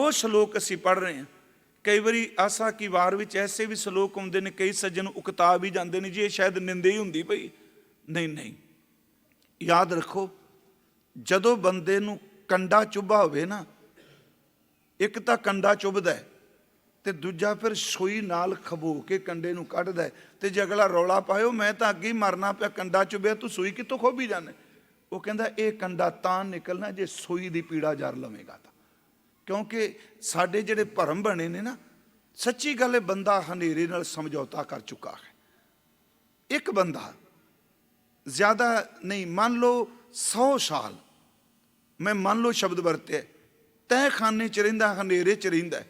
वो ਸ਼ਲੋਕ ਅਸੀਂ ਪੜ੍ਹ ਰਹੇ ਹਾਂ। ਕਈ ਵਾਰੀ ਆਸਾ ਕੀ ਵਾਰ ਵਿੱਚ ਐਸੇ ਵੀ ਸ਼ਲੋਕ ਆਉਂਦੇ ਨੇ, ਕਈ ਸੱਜਣ ਉਕਤਾ ਵੀ ਜਾਂਦੇ ਨੇ ਜੀ ਇਹ ਸ਼ਾਇਦ ਨਿੰਦੇ ਹੀ ਹੁੰਦੀ ਪਈ। ਨਹੀਂ, ਯਾਦ ਰੱਖੋ, ਜਦੋਂ ਬੰਦੇ ਨੂੰ ਕੰਡਾ ਚੁੱਭਾ ਹੋਵੇ ਨਾ, ਇੱਕ ਤਾਂ ਕੰਡਾ ਚੁੱਭਦਾ ਤੇ ਦੂਜਾ ਫਿਰ ਸੂਈ ਨਾਲ ਖਬੋ ਕੇ ਕੰਡੇ ਨੂੰ ਕੱਢਦਾ। ਤੇ ਜੇ ਅਗਲਾ ਰੌਲਾ ਪਾਇਓ ਮੈਂ ਤਾਂ ਅੱਗੇ ਹੀ ਮਰਨਾ ਪਿਆ, ਕੰਡਾ ਚੁੱਭਿਆ, ਤੂੰ ਸੂਈ ਕਿੱਥੋਂ ਖੋਭੀ ਜਾਣੇ। ਉਹ ਕਹਿੰਦਾ ਇਹ ਕੰਡਾ ਤਾਂ ਨਿਕਲਣਾ ਜੇ ਸੂਈ ਦੀ ਪੀੜਾ ਜਰ ਲਵੇਗਾ ਤਾਂ। ਕਿਉਂਕਿ ਸਾਡੇ ਜਿਹੜੇ ਭਰਮ ਬਣੇ ਨੇ ਨਾ, ਸੱਚੀ ਗੱਲ ਹੈ, ਬੰਦਾ ਹਨੇਰੇ ਨਾਲ ਸਮਝੌਤਾ ਕਰ ਚੁੱਕਾ ਹੈ। ਇੱਕ ਬੰਦਾ ਜ਼ਿਆਦਾ ਨਹੀਂ, ਮੰਨ ਲਓ 100 ਸਾਲ, ਮੈਂ ਮੰਨ ਲਓ ਸ਼ਬਦ ਵਰਤਿਆ, ਤਹਿ ਖਾਨੇ 'ਚ ਰਹਿੰਦਾ, ਹਨੇਰੇ 'ਚ ਰਹਿੰਦਾ।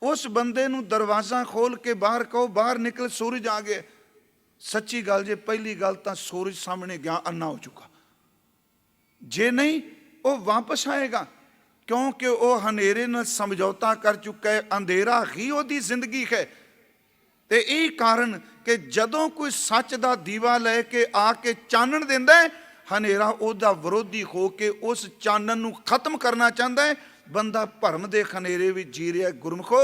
ਉਸ ਬੰਦੇ ਨੂੰ ਦਰਵਾਜ਼ਾ ਖੋਲ ਕੇ ਬਾਹਰ ਕਹੋ ਬਾਹਰ ਨਿਕਲ, ਸੂਰਜ ਆ ਗਿਆ, ਸੱਚੀ ਗੱਲ ਜੇ ਪਹਿਲੀ ਗੱਲ ਤਾਂ ਸੂਰਜ ਸਾਹਮਣੇ ਗਿਆ ਅੰਨਾ ਹੋ ਚੁੱਕਾ। ਜੇ ਨਹੀਂ ਉਹ ਵਾਪਸ ਆਏਗਾ, ਕਿਉਂਕਿ ਉਹ ਹਨੇਰੇ ਨਾਲ ਸਮਝੌਤਾ ਕਰ ਚੁੱਕਾ ਹੈ। ਅੰਧੇਰਾ ਹੀ ਉਹਦੀ ਜ਼ਿੰਦਗੀ ਹੈ। ਤੇ ਇਹ ਕਾਰਨ ਕਿ ਜਦੋਂ ਕੋਈ ਸੱਚ ਦਾ ਦੀਵਾ ਲੈ ਕੇ ਆ ਕੇ ਚਾਨਣ ਦਿੰਦਾ ਹੈ, ਹਨੇਰਾ ਉਹਦਾ ਵਿਰੋਧੀ ਹੋ ਕੇ ਉਸ ਚਾਨਣ ਨੂੰ ਖਤਮ ਕਰਨਾ ਚਾਹੁੰਦਾ ਹੈ। ਬੰਦਾ ਭਰਮ ਦੇ ਹਨੇਰੇ ਵਿੱਚ ਜੀ ਰਿਹਾ। ਗੁਰਮਖੋ,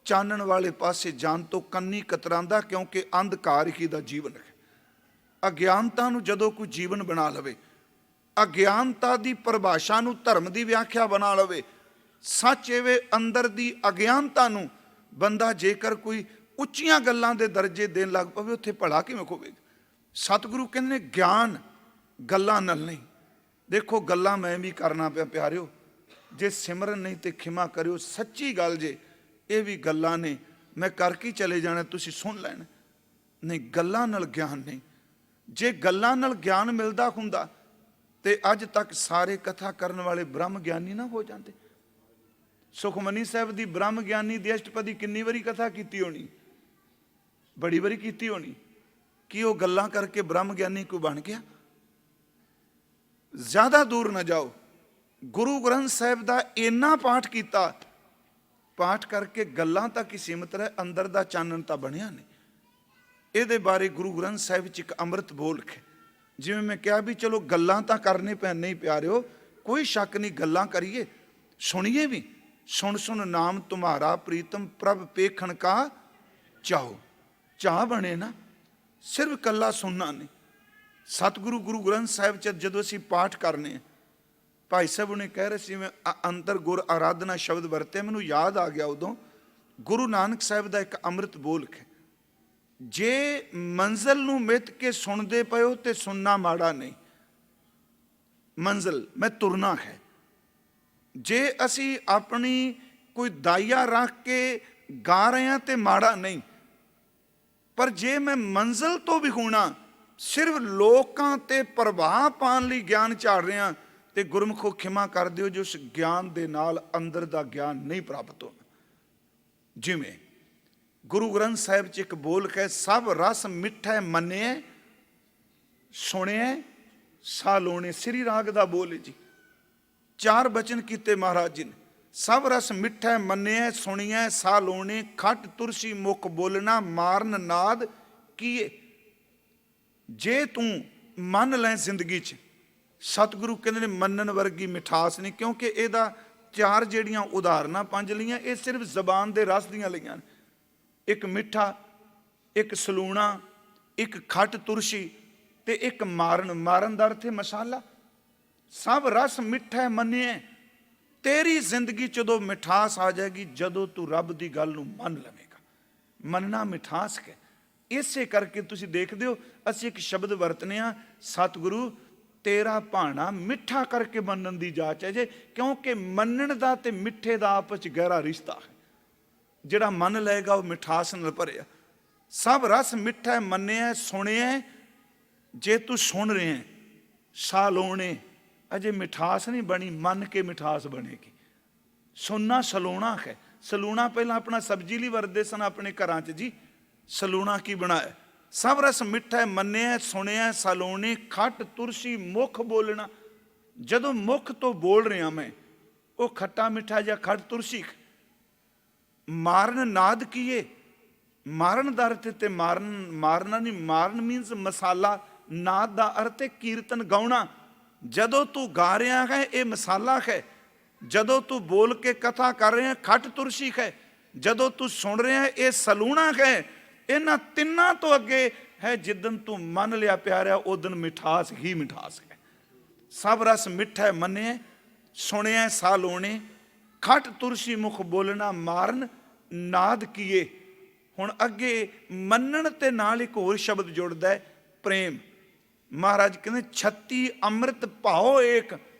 ਚਾਨਣ ਵਾਲੇ ਪਾਸੇ ਜਾਣ ਤੋਂ ਕੰਨੀ ਕਤਰਾਂਦਾ, ਕਿਉਂਕਿ ਅੰਧਕਾਰ ਹੀ ਦਾ ਜੀਵਨ ਹੈ। ਅਗਿਆਨਤਾ ਨੂੰ ਜਦੋਂ ਕੋਈ ਜੀਵਨ ਬਣਾ ਲਵੇ, ਅਗਿਆਨਤਾ ਦੀ ਪਰਿਭਾਸ਼ਾ ਨੂੰ ਧਰਮ ਦੀ ਵਿਆਖਿਆ ਬਣਾ ਲਵੇ, ਸੱਚ ਐਵੇਂ ਅੰਦਰ ਦੀ ਅਗਿਆਨਤਾ ਨੂੰ ਬੰਦਾ ਜੇਕਰ ਕੋਈ ਉੱਚੀਆਂ ਗੱਲਾਂ ਦੇ ਦਰਜੇ ਦੇਣ ਲੱਗ ਪਵੇ, ਉੱਥੇ ਭਲਾ ਕਿਵੇਂ ਹੋਵੇਗਾ। ਸਤਿਗੁਰੂ ਕਹਿੰਦੇ ਨੇ ਗਿਆਨ ਗੱਲਾਂ ਨਾਲ ਨਹੀਂ। ਦੇਖੋ ਗੱਲਾਂ ਮੈਂ ਵੀ ਕਰਨਾ ਪਿਆ ਪਿਆਰਿਓ, ਜੇ ਸਿਮਰਨ ਨਹੀਂ ਤੇ ਖਿਮਾ ਕਰਿਓ। ਸੱਚੀ ਗੱਲ ਜੇ ਇਹ ਵੀ ਗੱਲਾਂ ਨੇ, ਮੈਂ ਕਰਕੇ ਚਲੇ ਜਾਣਾ, ਤੁਸੀਂ ਸੁਣ ਲੈਣਾ। ਨਹੀਂ, ਗੱਲਾਂ ਨਾਲ ਗਿਆਨ ਨਹੀਂ। ਜੇ ਗੱਲਾਂ ਨਾਲ ਗਿਆਨ ਮਿਲਦਾ ਹੁੰਦਾ ਤੇ ਅੱਜ ਤੱਕ ਸਾਰੇ ਕਥਾ ਕਰਨ ਵਾਲੇ ਬ੍ਰਹਮ ਗਿਆਨੀ ਨਾ ਹੋ ਜਾਂਦੇ। ਸੁਖਮਨੀ ਸਾਹਿਬ ਦੀ ਬ੍ਰਹਮ ਗਿਆਨੀ ਦੀ ਅਸ਼ਟਪਦੀ ਕਿੰਨੀ ਵਾਰੀ ਕਥਾ ਕੀਤੀ ਹੋਣੀ, ਬੜੀ ਵਾਰੀ ਕੀਤੀ ਹੋਣੀ। ਕੀ ਉਹ ਗੱਲਾਂ ਕਰਕੇ ਬ੍ਰਹਮ ਗਿਆਨੀ ਕੋਈ ਬਣ ਗਿਆ? ਜ਼ਿਆਦਾ ਦੂਰ ਨਾ ਜਾਓ, ਗੁਰੂ ਗ੍ਰੰਥ ਸਾਹਿਬ ਦਾ ਇੰਨਾ ਪਾਠ ਕੀਤਾ, ਪਾਠ ਕਰਕੇ ਗੱਲਾਂ ਤੱਕ ਹੀ ਸੀਮਤ ਰਹੇ, ਅੰਦਰ ਦਾ ਚਾਨਣ ਤਾਂ ਬਣਿਆ ਨਹੀਂ। ਇਹਦੇ ਬਾਰੇ ਗੁਰੂ ਗ੍ਰੰਥ ਸਾਹਿਬ 'ਚ ਇੱਕ ਅੰਮ੍ਰਿਤ ਬੋਲ ਕੇ, ਜਿਵੇਂ ਮੈਂ ਕਿਹਾ ਵੀ ਚਲੋ ਗੱਲਾਂ ਤਾਂ ਕਰਨੇ ਪੈਣ, ਨਹੀਂ ਪਿਆਰਿਓ ਕੋਈ ਸ਼ੱਕ ਨਹੀਂ, ਗੱਲਾਂ ਕਰੀਏ, ਸੁਣੀਏ ਵੀ। ਸੁਣ ਸੁਣ ਨਾਮ ਤੁਮਾਰਾ ਪ੍ਰੀਤਮ ਪ੍ਰਭ ਪੇਖਣ ਕਾ ਚਾਹੋ। ਚਾਹ ਬਣੇ ਨਾ, ਸਿਰਫ ਕੱਲਾ ਸੁਣਨਾ ਨਹੀਂ। ਸਤਿਗੁਰੂ ਗੁਰੂ ਗ੍ਰੰਥ ਸਾਹਿਬ 'ਚ ਜਦੋਂ ਅਸੀਂ ਪਾਠ ਕਰਨੇ, ਭਾਈ ਸਾਹਿਬ ਨੇ ਕਹਿ ਰਹੇ ਸੀ, ਮੈਂ ਅੰਤਰ ਗੁਰ ਆਰਾਧਨਾ ਸ਼ਬਦ ਵਰਤਿਆ, ਮੈਨੂੰ ਯਾਦ ਆ ਗਿਆ ਉਦੋਂ। ਗੁਰੂ ਨਾਨਕ ਸਾਹਿਬ ਦਾ ਇੱਕ ਅੰਮ੍ਰਿਤ ਬੋਲ ਕੇ, ਜੇ ਮੰਜ਼ਿਲ ਨੂੰ ਮਿੱਥ ਕੇ ਸੁਣਦੇ ਪਏ ਤੇ ਸੁਣਨਾ ਮਾੜਾ ਨਹੀਂ। ਮੰਜ਼ਿਲ ਮੈਂ ਤੁਰਨਾ ਹੈ। ਜੇ ਅਸੀਂ ਆਪਣੀ ਕੋਈ ਦਾਈਆ ਰੱਖ ਕੇ ਗਾ ਰਹੇ ਹਾਂ ਤੇ ਮਾੜਾ ਨਹੀਂ, ਪਰ ਜੇ ਮੈਂ ਮੰਜ਼ਿਲ ਤੋਂ ਵੀ ਹੋਣਾ, ਸਿਰਫ ਲੋਕਾਂ ਤੇ ਪ੍ਰਭਾਵ ਪਾਉਣ ਲਈ ਗਿਆਨ ਝਾੜ ਰਿਹਾ, ਤੇ ਗੁਰਮੁਖੋ ਖਿਮਾ ਕਰ ਦਿਓ ਜੋ ਉਸ ਗਿਆਨ ਦੇ ਨਾਲ ਅੰਦਰ ਦਾ ਗਿਆਨ ਨਹੀਂ ਪ੍ਰਾਪਤ ਹੋਣਾ। ਜਿਵੇਂ ਗੁਰੂ ਗ੍ਰੰਥ ਸਾਹਿਬ 'ਚ ਇੱਕ ਬੋਲ ਹੈ, ਸਭ ਰਸ ਮਿੱਠਾ ਮੰਨਿਆ ਸੁਣਿਆ ਸਾਲੋਣੇ। ਸ੍ਰੀ ਰਾਗ ਦਾ ਬੋਲ ਜੀ, 4 ਬਚਨ ਕੀਤੇ ਮਹਾਰਾਜ ਜੀ ਨੇ। ਸਭ ਰਸ ਮਿੱਠਾ ਮੰਨਿਆ ਸੁਣਿਆ ਸਾਲੋਣੇ, ਖੱਟ ਤੁਰਸੀ ਮੁਖ ਬੋਲਣਾ ਮਾਰਨ ਨਾਦ ਕੀਏ। ਜੇ ਤੂੰ ਮੰਨ ਲੈ ਜ਼ਿੰਦਗੀ 'ਚ, ਸਤਿਗੁਰੂ ਕਹਿੰਦੇ ਨੇ ਮੰਨਣ ਵਰਗੀ ਮਿਠਾਸ ਨਹੀਂ। ਕਿਉਂਕਿ ਇਹਦਾ 4 ਜਿਹੜੀਆਂ ਉਦਾਹਰਨਾਂ 5 ਲਈਆਂ, ਇਹ ਸਿਰਫ ਜ਼ਬਾਨ ਦੇ ਰਸ ਦੀਆਂ ਲਈਆਂ ਨੇ। ਇੱਕ ਮਿੱਠਾ, ਇੱਕ ਸਲੂਣਾ, ਇੱਕ ਖੱਟ ਤੁਰਸ਼ੀ ਤੇ ਇੱਕ ਮਾਰਨ। ਮਾਰਨ ਦਾ ਅਰਥ ਹੈ ਮਸਾਲਾ। ਸਭ ਰਸ ਮਿੱਠਾ ਮੰਨਿਆ। ਤੇਰੀ ਜ਼ਿੰਦਗੀ 'ਚ ਜਦੋਂ ਮਿਠਾਸ ਆ ਜਾਏਗੀ, ਜਦੋਂ ਤੂੰ ਰੱਬ ਦੀ ਗੱਲ ਨੂੰ ਮੰਨ ਲਵੇਗਾ। ਮੰਨਣਾ ਮਿਠਾਸ ਹੈ। ਇਸੇ ਕਰਕੇ ਤੁਸੀਂ ਦੇਖਦੇ ਹੋ ਅਸੀਂ ਇੱਕ ਸ਼ਬਦ ਵਰਤਨੇ ਆ, ਸਤਿਗੁਰੂ ਤੇਰਾ ਭਾਣਾ ਮਿੱਠਾ ਕਰਕੇ ਮੰਨਣ ਦੀ ਜਾਚ ਹੈ ਜੇ। ਕਿਉਂਕਿ ਮੰਨਣ ਦਾ ਤੇ ਮਿੱਠੇ ਦਾ ਆਪਸ 'ਚ ਗਹਿਰਾ ਰਿਸ਼ਤਾ ਹੈ। ਜਿਹੜਾ ਮੰਨ ਲਏਗਾ ਉਹ ਮਿਠਾਸ ਨਾਲ ਭਰਿਆ। ਸਭ ਰਸ ਮਿੱਠਾ ਮੰਨਿਆ ਸੁਣਿਆ। ਜੇ ਤੂੰ ਸੁਣ ਰਿਹਾ ਸਾਲੋਣੇ, ਅਜੇ ਮਿਠਾਸ ਨਹੀਂ ਬਣੀ, ਮੰਨ ਕੇ ਮਿਠਾਸ ਬਣੇਗੀ। ਸੁਣਨਾ ਸਲੂਣਾ ਹੈ। ਸਲੂਣਾ ਪਹਿਲਾਂ ਆਪਣਾ ਸਬਜ਼ੀ ਲਈ ਵਰਤਦੇ ਸਨ ਆਪਣੇ ਘਰਾਂ 'ਚ ਜੀ। ਸਲੂਣਾ ਕੀ ਬਣਾਇਆ? ਸਭ ਰਸ ਮਿੱਠਾ ਮੰਨਿਆ ਸੁਣਿਆ ਸਾਲੋਣੇ, ਖੱਟ ਤੁਰਸੀ ਮੁਖ ਬੋਲਣਾ। ਜਦੋਂ ਮੁਖ ਤੋਂ ਬੋਲ ਰਿਹਾ ਮੈਂ, ਉਹ ਖੱਟਾ ਮਿੱਠਾ ਜਾਂ ਖੱਟ ਤੁਰਸੀ। ਮਾਰਨ ਨਾਦ ਕੀਏ। ਮਾਰਨ ਦਾ ਅਰਥ ਤੇ ਮਾਰਨਾ ਨਹੀਂ, ਮਾਰਨ ਮੀਨਸ ਮਸਾਲਾ। ਨਾਦ ਦਾ ਅਰਥ ਹੈ ਕੀਰਤਨ ਗਾਉਣਾ। ਜਦੋਂ ਤੂੰ ਗਾ ਰਿਹਾ ਹੈ ਇਹ ਮਸਾਲਾ ਹੈ। ਜਦੋਂ ਤੂੰ ਬੋਲ ਕੇ ਕਥਾ ਕਰ ਰਿਹਾ ਖੱਟ ਤੁਰਸੀ ਹੈ, ਜਦੋਂ ਤੂੰ ਸੁਣ ਰਿਹਾ ਇਹ ਸਲੂਣਾ ਹੈ। ਇਹਨਾਂ ਤਿੰਨਾਂ ਤੋਂ ਅੱਗੇ ਹੈ ਜਿੱਦਨ ਤੂੰ ਮੰਨ ਲਿਆ ਪਿਆਰਿਆ ਉਦਨ ਮਿਠਾਸ ਹੀ ਮਿਠਾਸ ਹੈ। ਸਭ ਰਸ ਮਿੱਠਾ ਮੰਨਿਆ ਸੁਣਿਆ ਸਾਲੋਣੇ, ਖੱਟ ਤੁਰਸੀ ਮੁਖ ਬੋਲਣਾ ਮਾਰਨ ਨਾਦ ਕੀਏ। ਹੁਣ ਅੱਗੇ ਮੰਨਣ ਤੇ ਨਾਲ ਇੱਕ ਹੋਰ ਸ਼ਬਦ ਜੁੜਦਾ ਹੈ ਪ੍ਰੇਮ। ਮਹਾਰਾਜ ਕਹਿੰਦੇ 36 ਅੰਮ੍ਰਿਤ ਭਾਓ ਏਕ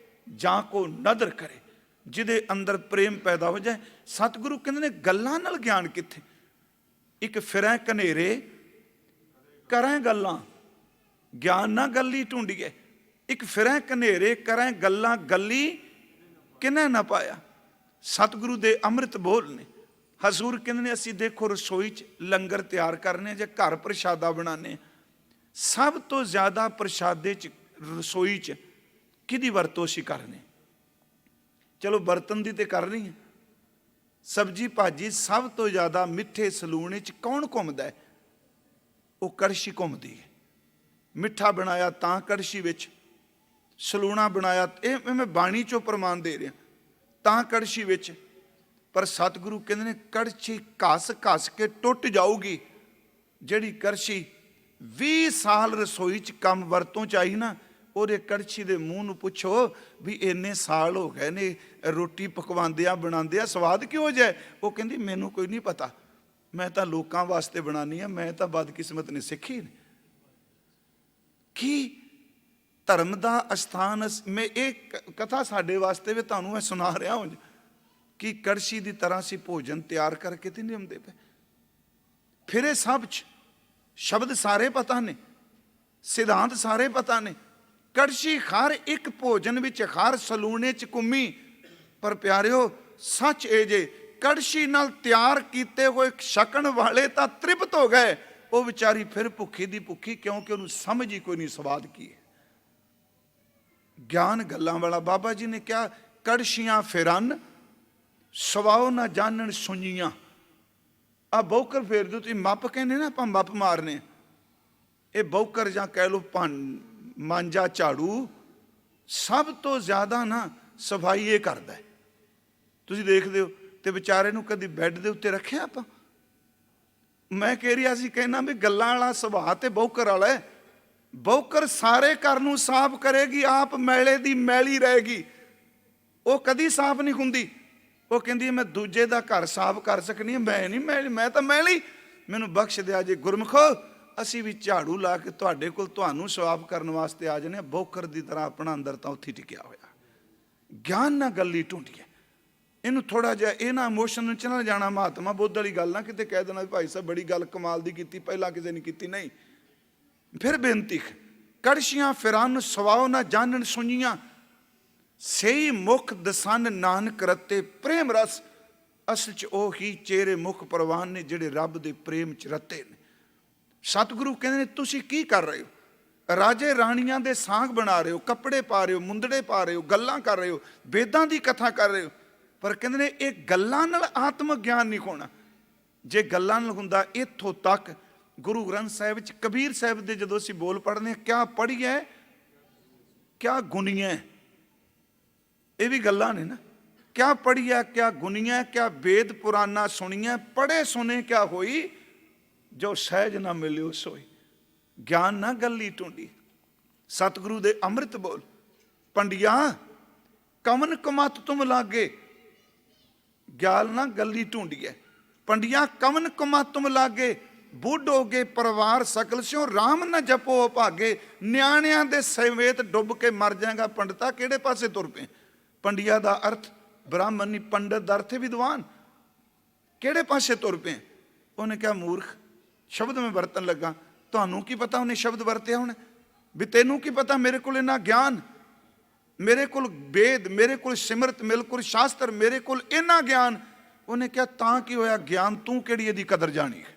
ਜਾਂ ਕੋ ਨਦਰ ਕਰੇ, ਜਿਹਦੇ ਅੰਦਰ ਪ੍ਰੇਮ ਪੈਦਾ ਹੋ ਜਾਏ। ਸਤਿਗੁਰੂ ਕਹਿੰਦੇ ਨੇ ਗੱਲਾਂ ਨਾਲ ਗਿਆਨ ਕਿੱਥੇ? ਇੱਕ ਫਿਰੈ ਕਨੇਰੇ ਕਰਾਂ ਗੱਲਾਂ, ਗਿਆਨ ਨਾ ਗੱਲੀ ਢੂੰਡੀਏ। ਇੱਕ ਫਿਰੈ ਕਨੇਰੇ ਕਰਾਂ ਗੱਲਾਂ, ਗੱਲੀ ਕਿਨੇ ਨਾ ਪਾਇਆ। ਸਤਿਗੁਰੂ ਦੇ ਅੰਮ੍ਰਿਤ ਬੋਲ ਨੇ। ਹਜ਼ੂਰ ਕਹਿੰਦੇ ਨੇ ਅਸੀਂ ਦੇਖੋ ਰਸੋਈ 'ਚ ਲੰਗਰ ਤਿਆਰ ਕਰਨੇ ਜਾਂ ਘਰ ਪ੍ਰਸ਼ਾਦਾ ਬਣਾਉਂਦੇ, ਸਭ ਤੋਂ ਜ਼ਿਆਦਾ ਪ੍ਰਸ਼ਾਦੇ 'ਚ ਰਸੋਈ 'ਚ ਕਿਹਦੀ ਵਰਤੋਂ ਅਸੀਂ ਕਰਨੇ? ਚਲੋ ਬਰਤਨ ਦੀ ਤੇ ਕਰ ਰਹੀ ਹੈ, ਸਬਜ਼ੀ ਭਾਜੀ ਸਭ ਤੋਂ ਜ਼ਿਆਦਾ ਮਿੱਠੇ ਸਲੂਣੇ 'ਚ ਕੌਣ ਘੁੰਮਦਾ ਹੈ? ਉਹ ਕੜਛੀ ਘੁੰਮਦੀ ਹੈ। ਮਿੱਠਾ ਬਣਾਇਆ ਤਾਂ ਕੜਛੀ ਵਿੱਚ, ਸਲੂਣਾ ਬਣਾਇਆ, ਇਹ ਮੈਂ ਬਾਣੀ 'ਚੋਂ ਪ੍ਰਮਾਣ ਦੇ ਰਿਹਾ, ਤਾਂ ਕੜਛੀ ਵਿੱਚ। ਪਰ ਸਤਿਗੁਰੂ ਕਹਿੰਦੇ ਨੇ ਕੜਛੀ ਘਸ ਘਸ ਕੇ ਟੁੱਟ ਜਾਊਗੀ। ਜਿਹੜੀ ਕੜਛੀ 20 ਸਾਲ ਰਸੋਈ 'ਚ ਕੰਮ ਵਰਤੋਂ 'ਚ ਆਈ ਨਾ, ਉਹਦੇ ਕੜਛੀ ਦੇ ਮੂੰਹ ਨੂੰ ਪੁੱਛੋ ਵੀ ਇੰਨੇ ਸਾਲ ਹੋ ਗਏ ਨੇ ਰੋਟੀ ਪਕਵਾਉਂਦਿਆਂ ਬਣਾਉਂਦਿਆਂ, ਸਵਾਦ ਕਿਉਂ ਜਾਏ? ਉਹ ਕਹਿੰਦੀ ਮੈਨੂੰ ਕੋਈ ਨਹੀਂ ਪਤਾ, ਮੈਂ ਤਾਂ ਲੋਕਾਂ ਵਾਸਤੇ ਬਣਾਉਣੀ ਆ, ਮੈਂ ਤਾਂ ਬਦਕਿਸਮਤ ਨੇ ਸਿੱਖੀ ਨੇ। ਕੀ ਧਰਮ ਦਾ ਅਸਥਾਨ? ਮੈਂ ਇਹ ਕਥਾ ਸਾਡੇ ਵਾਸਤੇ ਵੀ ਤੁਹਾਨੂੰ ਮੈਂ ਸੁਣਾ ਰਿਹਾ ਹਾਂ ਕਿ ਕੜਛੀ ਦੀ ਤਰ੍ਹਾਂ ਅਸੀਂ ਭੋਜਨ ਤਿਆਰ ਕਰਕੇ ਤੇ ਨਹੀਂ ਆਉਂਦੇ ਪਏ। ਫਿਰ ਇਹ ਸਭ 'ਚ ਸ਼ਬਦ ਸਾਰੇ ਪਤਾ ਨੇ, ਸਿਧਾਂਤ ਸਾਰੇ ਪਤਾ ਨੇ। ਕੜਛੀ ਹਰ ਇੱਕ ਭੋਜਨ ਵਿੱਚ ਹਰ ਸਲੂਣੇ 'ਚ ਘੁੰਮੀ। ਪਰ ਪਿਆਰਿਓ ਸੱਚ ਇਹ ਜੇ ਕੜਛੀ ਨਾਲ ਤਿਆਰ ਕੀਤੇ ਹੋਏ ਛਕਣ ਵਾਲੇ ਤਾਂ ਤ੍ਰਿਪਤ ਹੋ ਗਏ, ਉਹ ਵਿਚਾਰੀ ਫਿਰ ਭੁੱਖੀ ਦੀ ਭੁੱਖੀ, ਕਿਉਂਕਿ ਉਹਨੂੰ ਸਮਝ ਹੀ ਕੋਈ ਨਹੀਂ ਸਵਾਦ ਕੀ ਹੈ। ਗਿਆਨ ਗੱਲਾਂ ਵਾਲਾ। ਬਾਬਾ ਜੀ ਨੇ ਕਿਹਾ ਕੜਛੀਆਂ ਫਿਰਨ ਸਵਾਓ ਨਾ ਜਾਣਨ ਸੁਣੀਆਂ। ਆ ਬੌਕਰ ਫੇਰ ਦਿਓ ਤੁਸੀਂ, ਮੱਪ ਕਹਿੰਦੇ ਨਾ ਆਪਾਂ, ਮੱਪ ਮਾਰਨੇ, ਇਹ ਬੌਕਰ ਜਾਂ ਕਹਿ ਲਓ ਮਾਂਜਾ ਝਾੜੂ ਸਭ ਤੋਂ ਜ਼ਿਆਦਾ ਨਾ ਸਫਾਈ ਇਹ ਕਰਦਾ ਹੈ। ਤੁਸੀਂ ਦੇਖਦੇ ਹੋ। ਤੇ ਵਿਚਾਰੇ ਨੂੰ ਕਦੀ ਬੈੱਡ ਦੇ ਉੱਤੇ ਰੱਖਿਆ ਆਪਾਂ? ਮੈਂ ਕਹਿ ਰਿਹਾ ਸੀ, ਕਹਿਣਾ ਵੀ ਗੱਲਾਂ ਵਾਲਾ ਸੁਭਾਅ ਤੇ ਬੌਕਰ ਵਾਲਾ ਹੈ। ਬੌਕਰ ਸਾਰੇ ਘਰ ਨੂੰ ਸਾਫ਼ ਕਰੇਗੀ, ਆਪ ਮੈਲੇ ਦੀ ਮੈਲੀ ਰਹੇਗੀ, ਉਹ ਕਦੀ ਸਾਫ਼ ਨਹੀਂ ਹੁੰਦੀ। ਉਹ ਕਹਿੰਦੀ ਮੈਂ ਦੂਜੇ ਦਾ ਘਰ ਸਾਫ਼ ਕਰ ਸਕਣੀ, ਮੈਂ ਨਹੀਂ ਮੈਲੀ, ਮੈਂ ਤਾਂ ਮੈਲੀ, ਮੈਨੂੰ ਬਖਸ਼ ਦਿਆ ਜੇ ਗੁਰਮੁਖੋ। ਅਸੀਂ ਵੀ ਝਾੜੂ ਲਾ ਕੇ ਤੁਹਾਡੇ ਕੋਲ ਤੁਹਾਨੂੰ ਸਾਫ਼ ਕਰਨ ਵਾਸਤੇ ਆ ਜਾਂਦੇ ਹਾਂ। ਬੌਕਰ ਦੀ ਤਰ੍ਹਾਂ ਆਪਣਾ ਅੰਦਰ ਤਾਂ ਉੱਥੇ ਟਿਕਿਆ ਹੋਇਆ। ਗਿਆਨ ਨਾਲ ਗੱਲੀ ਢੂੰਡੀਏ। ਇਹਨੂੰ ਥੋੜਾ ਜਿਹਾ ਇਹ ਨਾ ਇਮੋਸ਼ਨ 'ਚ ਨਾ ਜਾਣਾ। ਮਹਾਤਮਾ ਬੁੱਧ ਵਾਲੀ ਗੱਲ ਨਾ ਕਿਤੇ ਕਹਿ ਦੇਣਾ ਭਾਈ ਸਾਹਿਬ ਬੜੀ ਗੱਲ ਕਮਾਲ ਦੀ ਕੀਤੀ, ਪਹਿਲਾਂ ਕਿਸੇ ਨੇ ਕੀਤੀ ਨਹੀਂ। ਫਿਰ ਬੇਨਤੀ ਕੜਛੀਆਂ ਫਿਰਨ ਸਵਾਓ ਨਾ ਜਾਣਨ ਸੁਣੀਆਂ, ਸਹੀ ਮੁਖ ਦਸਨ ਨਾਨਕ ਰਤੇ ਪ੍ਰੇਮ ਰਸ। ਅਸਲ 'ਚ ਉਹ ਹੀ ਚਿਹਰੇ ਮੁਖ ਪ੍ਰਵਾਨ ਨੇ ਜਿਹੜੇ ਰੱਬ ਦੇ ਪ੍ਰੇਮ 'ਚ ਰਤੇ ਨੇ। ਸਤਿਗੁਰੂ ਕਹਿੰਦੇ ਨੇ ਤੁਸੀਂ ਕੀ ਕਰ ਰਹੇ ਹੋ? ਰਾਜੇ ਰਾਣੀਆਂ ਦੇ ਸਾਂਗ ਬਣਾ ਰਹੇ ਹੋ, ਕੱਪੜੇ ਪਾ ਰਹੇ ਹੋ, ਮੁੰਦੜੇ ਪਾ ਰਹੇ ਹੋ, ਗੱਲਾਂ ਕਰ ਰਹੇ ਹੋ, ਵੇਦਾਂ ਦੀ ਕਥਾ ਕਰ ਰਹੇ ਹੋ। ਪਰ ਕਹਿੰਦੇ ਨੇ ਇਹ ਗੱਲਾਂ ਨਾਲ ਆਤਮਿਕ ਗਿਆਨ ਨਹੀਂ ਹੋਣਾ। ਜੇ ਗੱਲਾਂ ਨਾਲ ਹੁੰਦਾ, ਇੱਥੋਂ ਤੱਕ ਗੁਰੂ ਗ੍ਰੰਥ ਸਾਹਿਬ ਵਿੱਚ ਕਬੀਰ ਸਾਹਿਬ ਦੇ ਜਦੋਂ ਅਸੀਂ ਬੋਲ ਪੜ੍ਹਦੇ ਹਾਂ, ਕਿਆ ਪੜ੍ਹੀਏ ਕਿਆ ਗੁਣੀਏ, ਇਹ ਵੀ ਗੱਲਾਂ ਨੇ ਨਾ। ਕਿਆ ਪੜ੍ਹੀਏ ਕਿਆ ਗੁਣੀਏ, ਕਿਆ ਵੇਦ ਪੁਰਾਨਾ ਸੁਣੀਏ, ਪੜ੍ਹੇ ਸੁਣੇ ਕਿਆ ਹੋਈ, ਜੋ ਸਹਿਜ ਨਾ ਮਿਲਿਓ ਸੋਈ। ਗਿਆਨ ਨਾ ਗੱਲੀ ਢੂੰਡੀ। ਸਤਿਗੁਰੂ ਦੇ ਅੰਮ੍ਰਿਤ ਬੋਲ। ਪੰਡਿਆ ਕਵਨ ਕਮਤ ਤੁਮ ਲਾਗੇ, ਗਿਆਨ ਨਾ ਗੱਲੀ ਢੂੰਡੀਏ। ਪੰਡਿਆ ਕਵਨ ਕਮਤ ਤੁਮ ਲਾਗੇ, ਬੁੱਢੋਗੇ ਪਰਿਵਾਰ ਸਕਲ ਸਿਓ, ਰਾਮ ਨਾ ਜਪੋ ਭਾਗੇ। ਨਿਆਣਿਆਂ ਦੇ ਸਮੇਤ ਡੁੱਬ ਕੇ ਮਰ ਜਾਏਗਾ। ਪੰਡਤਾ ਕਿਹੜੇ ਪਾਸੇ ਤੁਰ ਪਏ? ਪੰਡਿਆ ਦਾ ਅਰਥ ਬ੍ਰਾਹਮਣ ਨਹੀਂ, ਪੰਡਤ ਦਾ ਅਰਥ ਹੈ ਵਿਦਵਾਨ। ਕਿਹੜੇ ਪਾਸੇ ਤੁਰ ਪਏ? ਉਹਨੇ ਕਿਹਾ ਮੂਰਖ, ਸ਼ਬਦ ਮੈਂ ਵਰਤਣ ਲੱਗਾ, ਤੁਹਾਨੂੰ ਕੀ ਪਤਾ ਉਹਨੇ ਸ਼ਬਦ ਵਰਤਿਆ ਹੋਣਾ? ਵੀ ਤੈਨੂੰ ਕੀ ਪਤਾ? ਮੇਰੇ ਕੋਲ ਇੰਨਾ ਗਿਆਨ, ਮੇਰੇ ਕੋਲ ਵੇਦ, ਮੇਰੇ ਕੋਲ ਸਿਮਰਤ, ਮੇਰੇ ਕੋਲ ਸ਼ਾਸਤਰ, ਮੇਰੇ ਕੋਲ ਇੰਨਾ ਗਿਆਨ। ਉਹਨੇ ਕਿਹਾ ਤਾਂ ਕੀ ਹੋਇਆ? ਗਿਆਨ ਤੂੰ ਕਿਹੜੀ ਇਹਦੀ ਕਦਰ ਜਾਣੀ ਹੈ?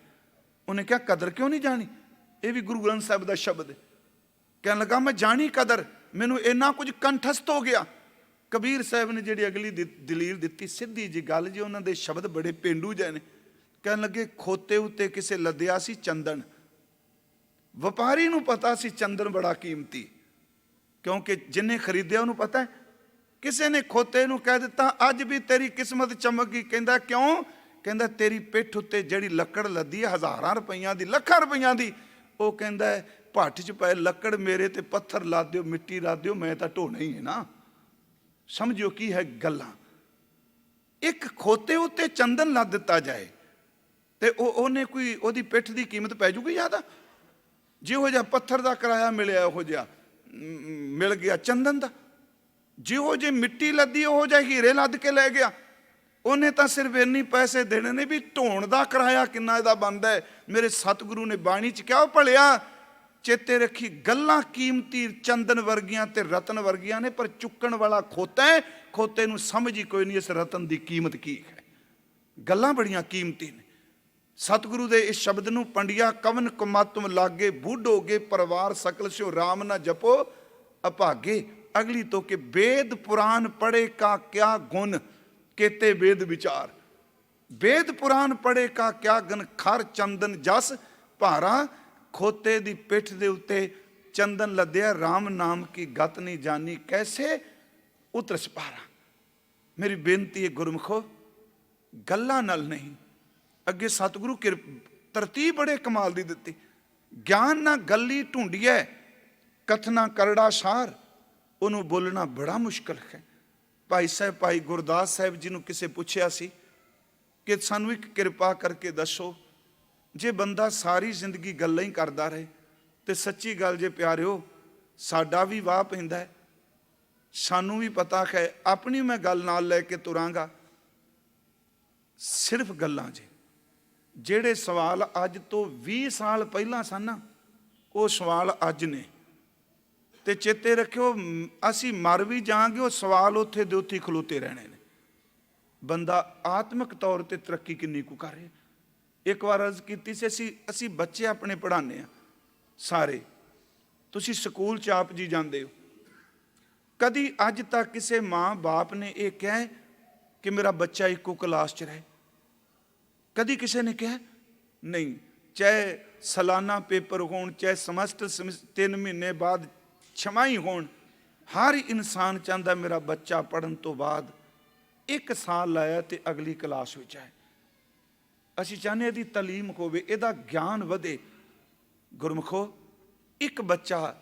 ਉਹਨੇ ਕਿਹਾ ਕਦਰ ਕਿਉਂ ਨਹੀਂ ਜਾਣੀ? ਇਹ ਵੀ ਗੁਰੂ ਗ੍ਰੰਥ ਸਾਹਿਬ ਦਾ ਸ਼ਬਦ ਹੈ। ਕਹਿਣ ਲੱਗਾ ਮੈਂ ਜਾਣੀ ਕਦਰ, ਮੈਨੂੰ ਇੰਨਾ ਕੁਝ ਕੰਠਸਥ ਹੋ ਗਿਆ। ਕਬੀਰ ਸਾਹਿਬ ਨੇ ਜਿਹੜੀ ਅਗਲੀ ਦਲੀਲ ਦਿੱਤੀ, ਸਿੱਧੀ ਜੀ ਗੱਲ ਜੀ, ਉਹਨਾਂ ਦੇ ਸ਼ਬਦ ਬੜੇ ਪੇਂਡੂ ਜਿਹੇ ਨੇ। ਕਹਿਣ ਲੱਗੇ ਖੋਤੇ ਉੱਤੇ ਕਿਸੇ ਲੱਦਿਆ ਸੀ ਚੰਦਨ। ਵਪਾਰੀ ਨੂੰ ਪਤਾ ਸੀ ਚੰਦਨ ਬੜਾ ਕੀਮਤੀ, ਕਿਉਂਕਿ ਜਿਹਨੇ ਖਰੀਦਿਆ ਉਹਨੂੰ ਪਤਾ ਹੈ ਕਿਸੇ ਨੇ ਖੋਤੇ ਨੂੰ ਕਹਿ ਦਿੱਤਾ ਅੱਜ ਵੀ ਤੇਰੀ ਕਿਸਮਤ ਚਮਕ ਗਈ। ਕਹਿੰਦਾ ਕਿਉਂ? ਕਹਿੰਦਾ ਤੇਰੀ ਪਿੱਠ ਉੱਤੇ ਜਿਹੜੀ ਲੱਕੜ ਲੱਦੀ ਹੈ ਹਜ਼ਾਰਾਂ ਰੁਪਈਆਂ ਦੀ, ਲੱਖਾਂ ਰੁਪਈਆਂ ਦੀ, ਉਹ ਕਹਿੰਦਾ ਭੱਠ 'ਚ ਪਏ ਲੱਕੜ ਮੇਰੇ ਤੇ ਪੱਥਰ ਲਾ ਦਿਓ, ਮਿੱਟੀ ਲਾ ਦਿਓ, ਮੈਂ ਤਾਂ ਢੋਣਾ ਹੀ ਹੈ ਨਾ। ਸਮਝੋ ਕੀ ਹੈ ਗੱਲਾਂ। ਇੱਕ ਖੋਤੇ ਉੱਤੇ ਚੰਦਨ ਲਾ ਦਿੱਤਾ ਜਾਏ ਤੇ ਉਹਨੇ ਕੋਈ ਉਹਦੀ ਪਿੱਠ ਦੀ ਕੀਮਤ ਪੈ ਜੂਗੀ ਜ਼ਿਆਦਾ? ਜਿਹੋ ਜਿਹਾ ਪੱਥਰ ਦਾ ਕਿਰਾਇਆ ਮਿਲਿਆ ਉਹੋ ਜਿਹਾ ਮਿਲ ਗਿਆ ਚੰਦਨ ਦਾ। ਜਿਹੋ ਜਿਹੀ ਮਿੱਟੀ ਲੱਦੀ ਉਹੋ ਜਿਹਾ ਹੀਰੇ ਲੱਦ ਕੇ ਲੈ ਗਿਆ। ਉਹਨੇ ਤਾਂ ਸਿਰਫ ਇੰਨੇ ਪੈਸੇ ਦੇਣੇ ਨੇ ਵੀ ਢੋਣ ਦਾ ਕਿਰਾਇਆ ਕਿੰਨਾ ਇਹਦਾ ਬਣਦਾ ਹੈ। ਮੇਰੇ ਸਤਿਗੁਰੂ ਨੇ ਬਾਣੀ 'ਚ ਕਿਹਾ, ਭਲਿਆ ਚੇਤੇ ਰੱਖੀ ਗੱਲਾਂ ਕੀਮਤੀ ਚੰਦਨ ਵਰਗੀਆਂ ਤੇ ਰਤਨ ਵਰਗੀਆਂ ਨੇ, ਪਰ ਚੁੱਕਣ ਵਾਲਾ ਖੋਤਾ ਹੈ। ਖੋਤੇ ਨੂੰ ਸਮਝ ਹੀ ਕੋਈ ਨਹੀਂ ਇਸ ਰਤਨ ਦੀ ਕੀਮਤ ਕੀ ਹੈ। ਗੱਲਾਂ ਬੜੀਆਂ ਕੀਮਤੀ ਨੇ। ਸਤਿਗੁਰੂ ਦੇ ਇਸ ਸ਼ਬਦ ਨੂੰ ਪੰਡਿਆ ਕਵਨ ਕਮਾਤਮ ਲਾਗੇ, ਬੂਢੋਗੇ ਪਰਿਵਾਰ ਸਕਲ ਸਿਓ ਰਾਮ ਨਾ ਜਪੋ ਅਭਾਗੇ। ਅਗਲੀ ਤੋਂ ਕਿ ਵੇਦ ਪੁਰਾਨ ਪੜ੍ਹੇ ਕਾ ਕਿਆ ਗੁਣ, केते वेद विचार। वेद पुराण पढ़े का क्या गन, खर चंदन जस भारा। खोते दी पिठ दे उत्ते चंदन लद्या, राम नाम की गत नहीं जानी, कैसे उतर सपारा। मेरी बेनती है गुरमुखो, गल्लां नाल नहीं। अगे सतगुरु तरतीब बड़े कमाल दी दित्ती। ज्ञान ना गली ढूंढिए, कथना करड़ा सार, उन्होंने बोलना बड़ा मुश्किल है। भाई साहब भाई गुरदास साहब जी ਨੂੰ ਕਿਸੇ ਪੁੱਛਿਆ ਸੀ ਕਿ ਸਾਨੂੰ ਇੱਕ ਕਿਰਪਾ ਕਰਕੇ ਦੱਸੋ, ਜੇ ਬੰਦਾ ਸਾਰੀ ਜ਼ਿੰਦਗੀ ਗੱਲਾਂ ਹੀ ਕਰਦਾ ਰਹੇ ਤੇ ਸੱਚੀ ਗੱਲ ਜੇ ਪਿਆਰਿਓ ਸਾਡਾ ਵੀ ਵਾਹ ਪੈਂਦਾ ਹੈ, ਸਾਨੂੰ ਵੀ ਪਤਾ ਹੈ, ਆਪਣੀ ਮੈਂ ਗੱਲ ਨਾਲ ਲੈ ਕੇ ਤੁਰਾਂਗਾ। ਸਿਰਫ ਗੱਲਾਂ ਜੇ ਜਿਹੜੇ ਸਵਾਲ ਅੱਜ ਤੋਂ 20 ਸਾਲ ਪਹਿਲਾਂ ਸਨ ਨਾ, ਉਹ ਸਵਾਲ ਅੱਜ ਨੇ। ਤੇ ਚੇਤੇ ਰੱਖਿਓ ਅਸੀਂ ਮਰ ਵੀ ਜਾਵਾਂਗੇ, ਉਹ ਸਵਾਲ ਉੱਥੇ ਦੇ ਉੱਥੇ ਖਲੋਤੇ ਰਹਿਣੇ ਨੇ। ਬੰਦਾ ਆਤਮਿਕ ਤੌਰ ਤੇ ਤਰੱਕੀ ਕਿੰਨੀ ਕੁ ਕਰ ਰਿਹਾ। ਇੱਕ ਵਾਰ ਅਰਜ਼ ਕੀਤੀ ਸੀ, ਅਸੀਂ ਬੱਚੇ ਆਪਣੇ ਪੜ੍ਹਾਉਂਦੇ ਹਾਂ ਸਾਰੇ। ਤੁਸੀਂ ਸਕੂਲ 'ਚ ਆਪ ਜੀ ਜਾਂਦੇ ਹੋ, ਕਦੀ ਅੱਜ ਤੱਕ ਕਿਸੇ ਮਾਂ ਬਾਪ ਨੇ ਇਹ ਕਿਹਾ ਕਿ ਮੇਰਾ ਬੱਚਾ ਇੱਕੋ ਕਲਾਸ 'ਚ ਰਹੇ? ਕਦੀ ਕਿਸੇ ਨੇ ਕਿਹਾ? ਨਹੀਂ। ਚਾਹੇ ਸਾਲਾਨਾ ਪੇਪਰ ਹੋਣ, ਚਾਹੇ ਸਮੈਸਟਰ 3 ਮਹੀਨੇ ਬਾਅਦ ਛਮਾਈ ਹੋਣ, ਹਰ ਇਨਸਾਨ ਚਾਹੁੰਦਾ ਮੇਰਾ ਬੱਚਾ ਪੜ੍ਹਨ ਤੋਂ ਬਾਅਦ 1 ਸਾਲ ਲਾਇਆ ਤੇ ਅਗਲੀ ਕਲਾਸ ਵਿੱਚ ਆਏ। ਅਸੀਂ ਚਾਹੁੰਦੇ ਇਹਦੀ ਤਾਲੀਮ ਹੋਵੇ, ਇਹਦਾ ਗਿਆਨ ਵਧੇ। ਗੁਰਮੁਖੋ, ਇੱਕ ਬੱਚਾ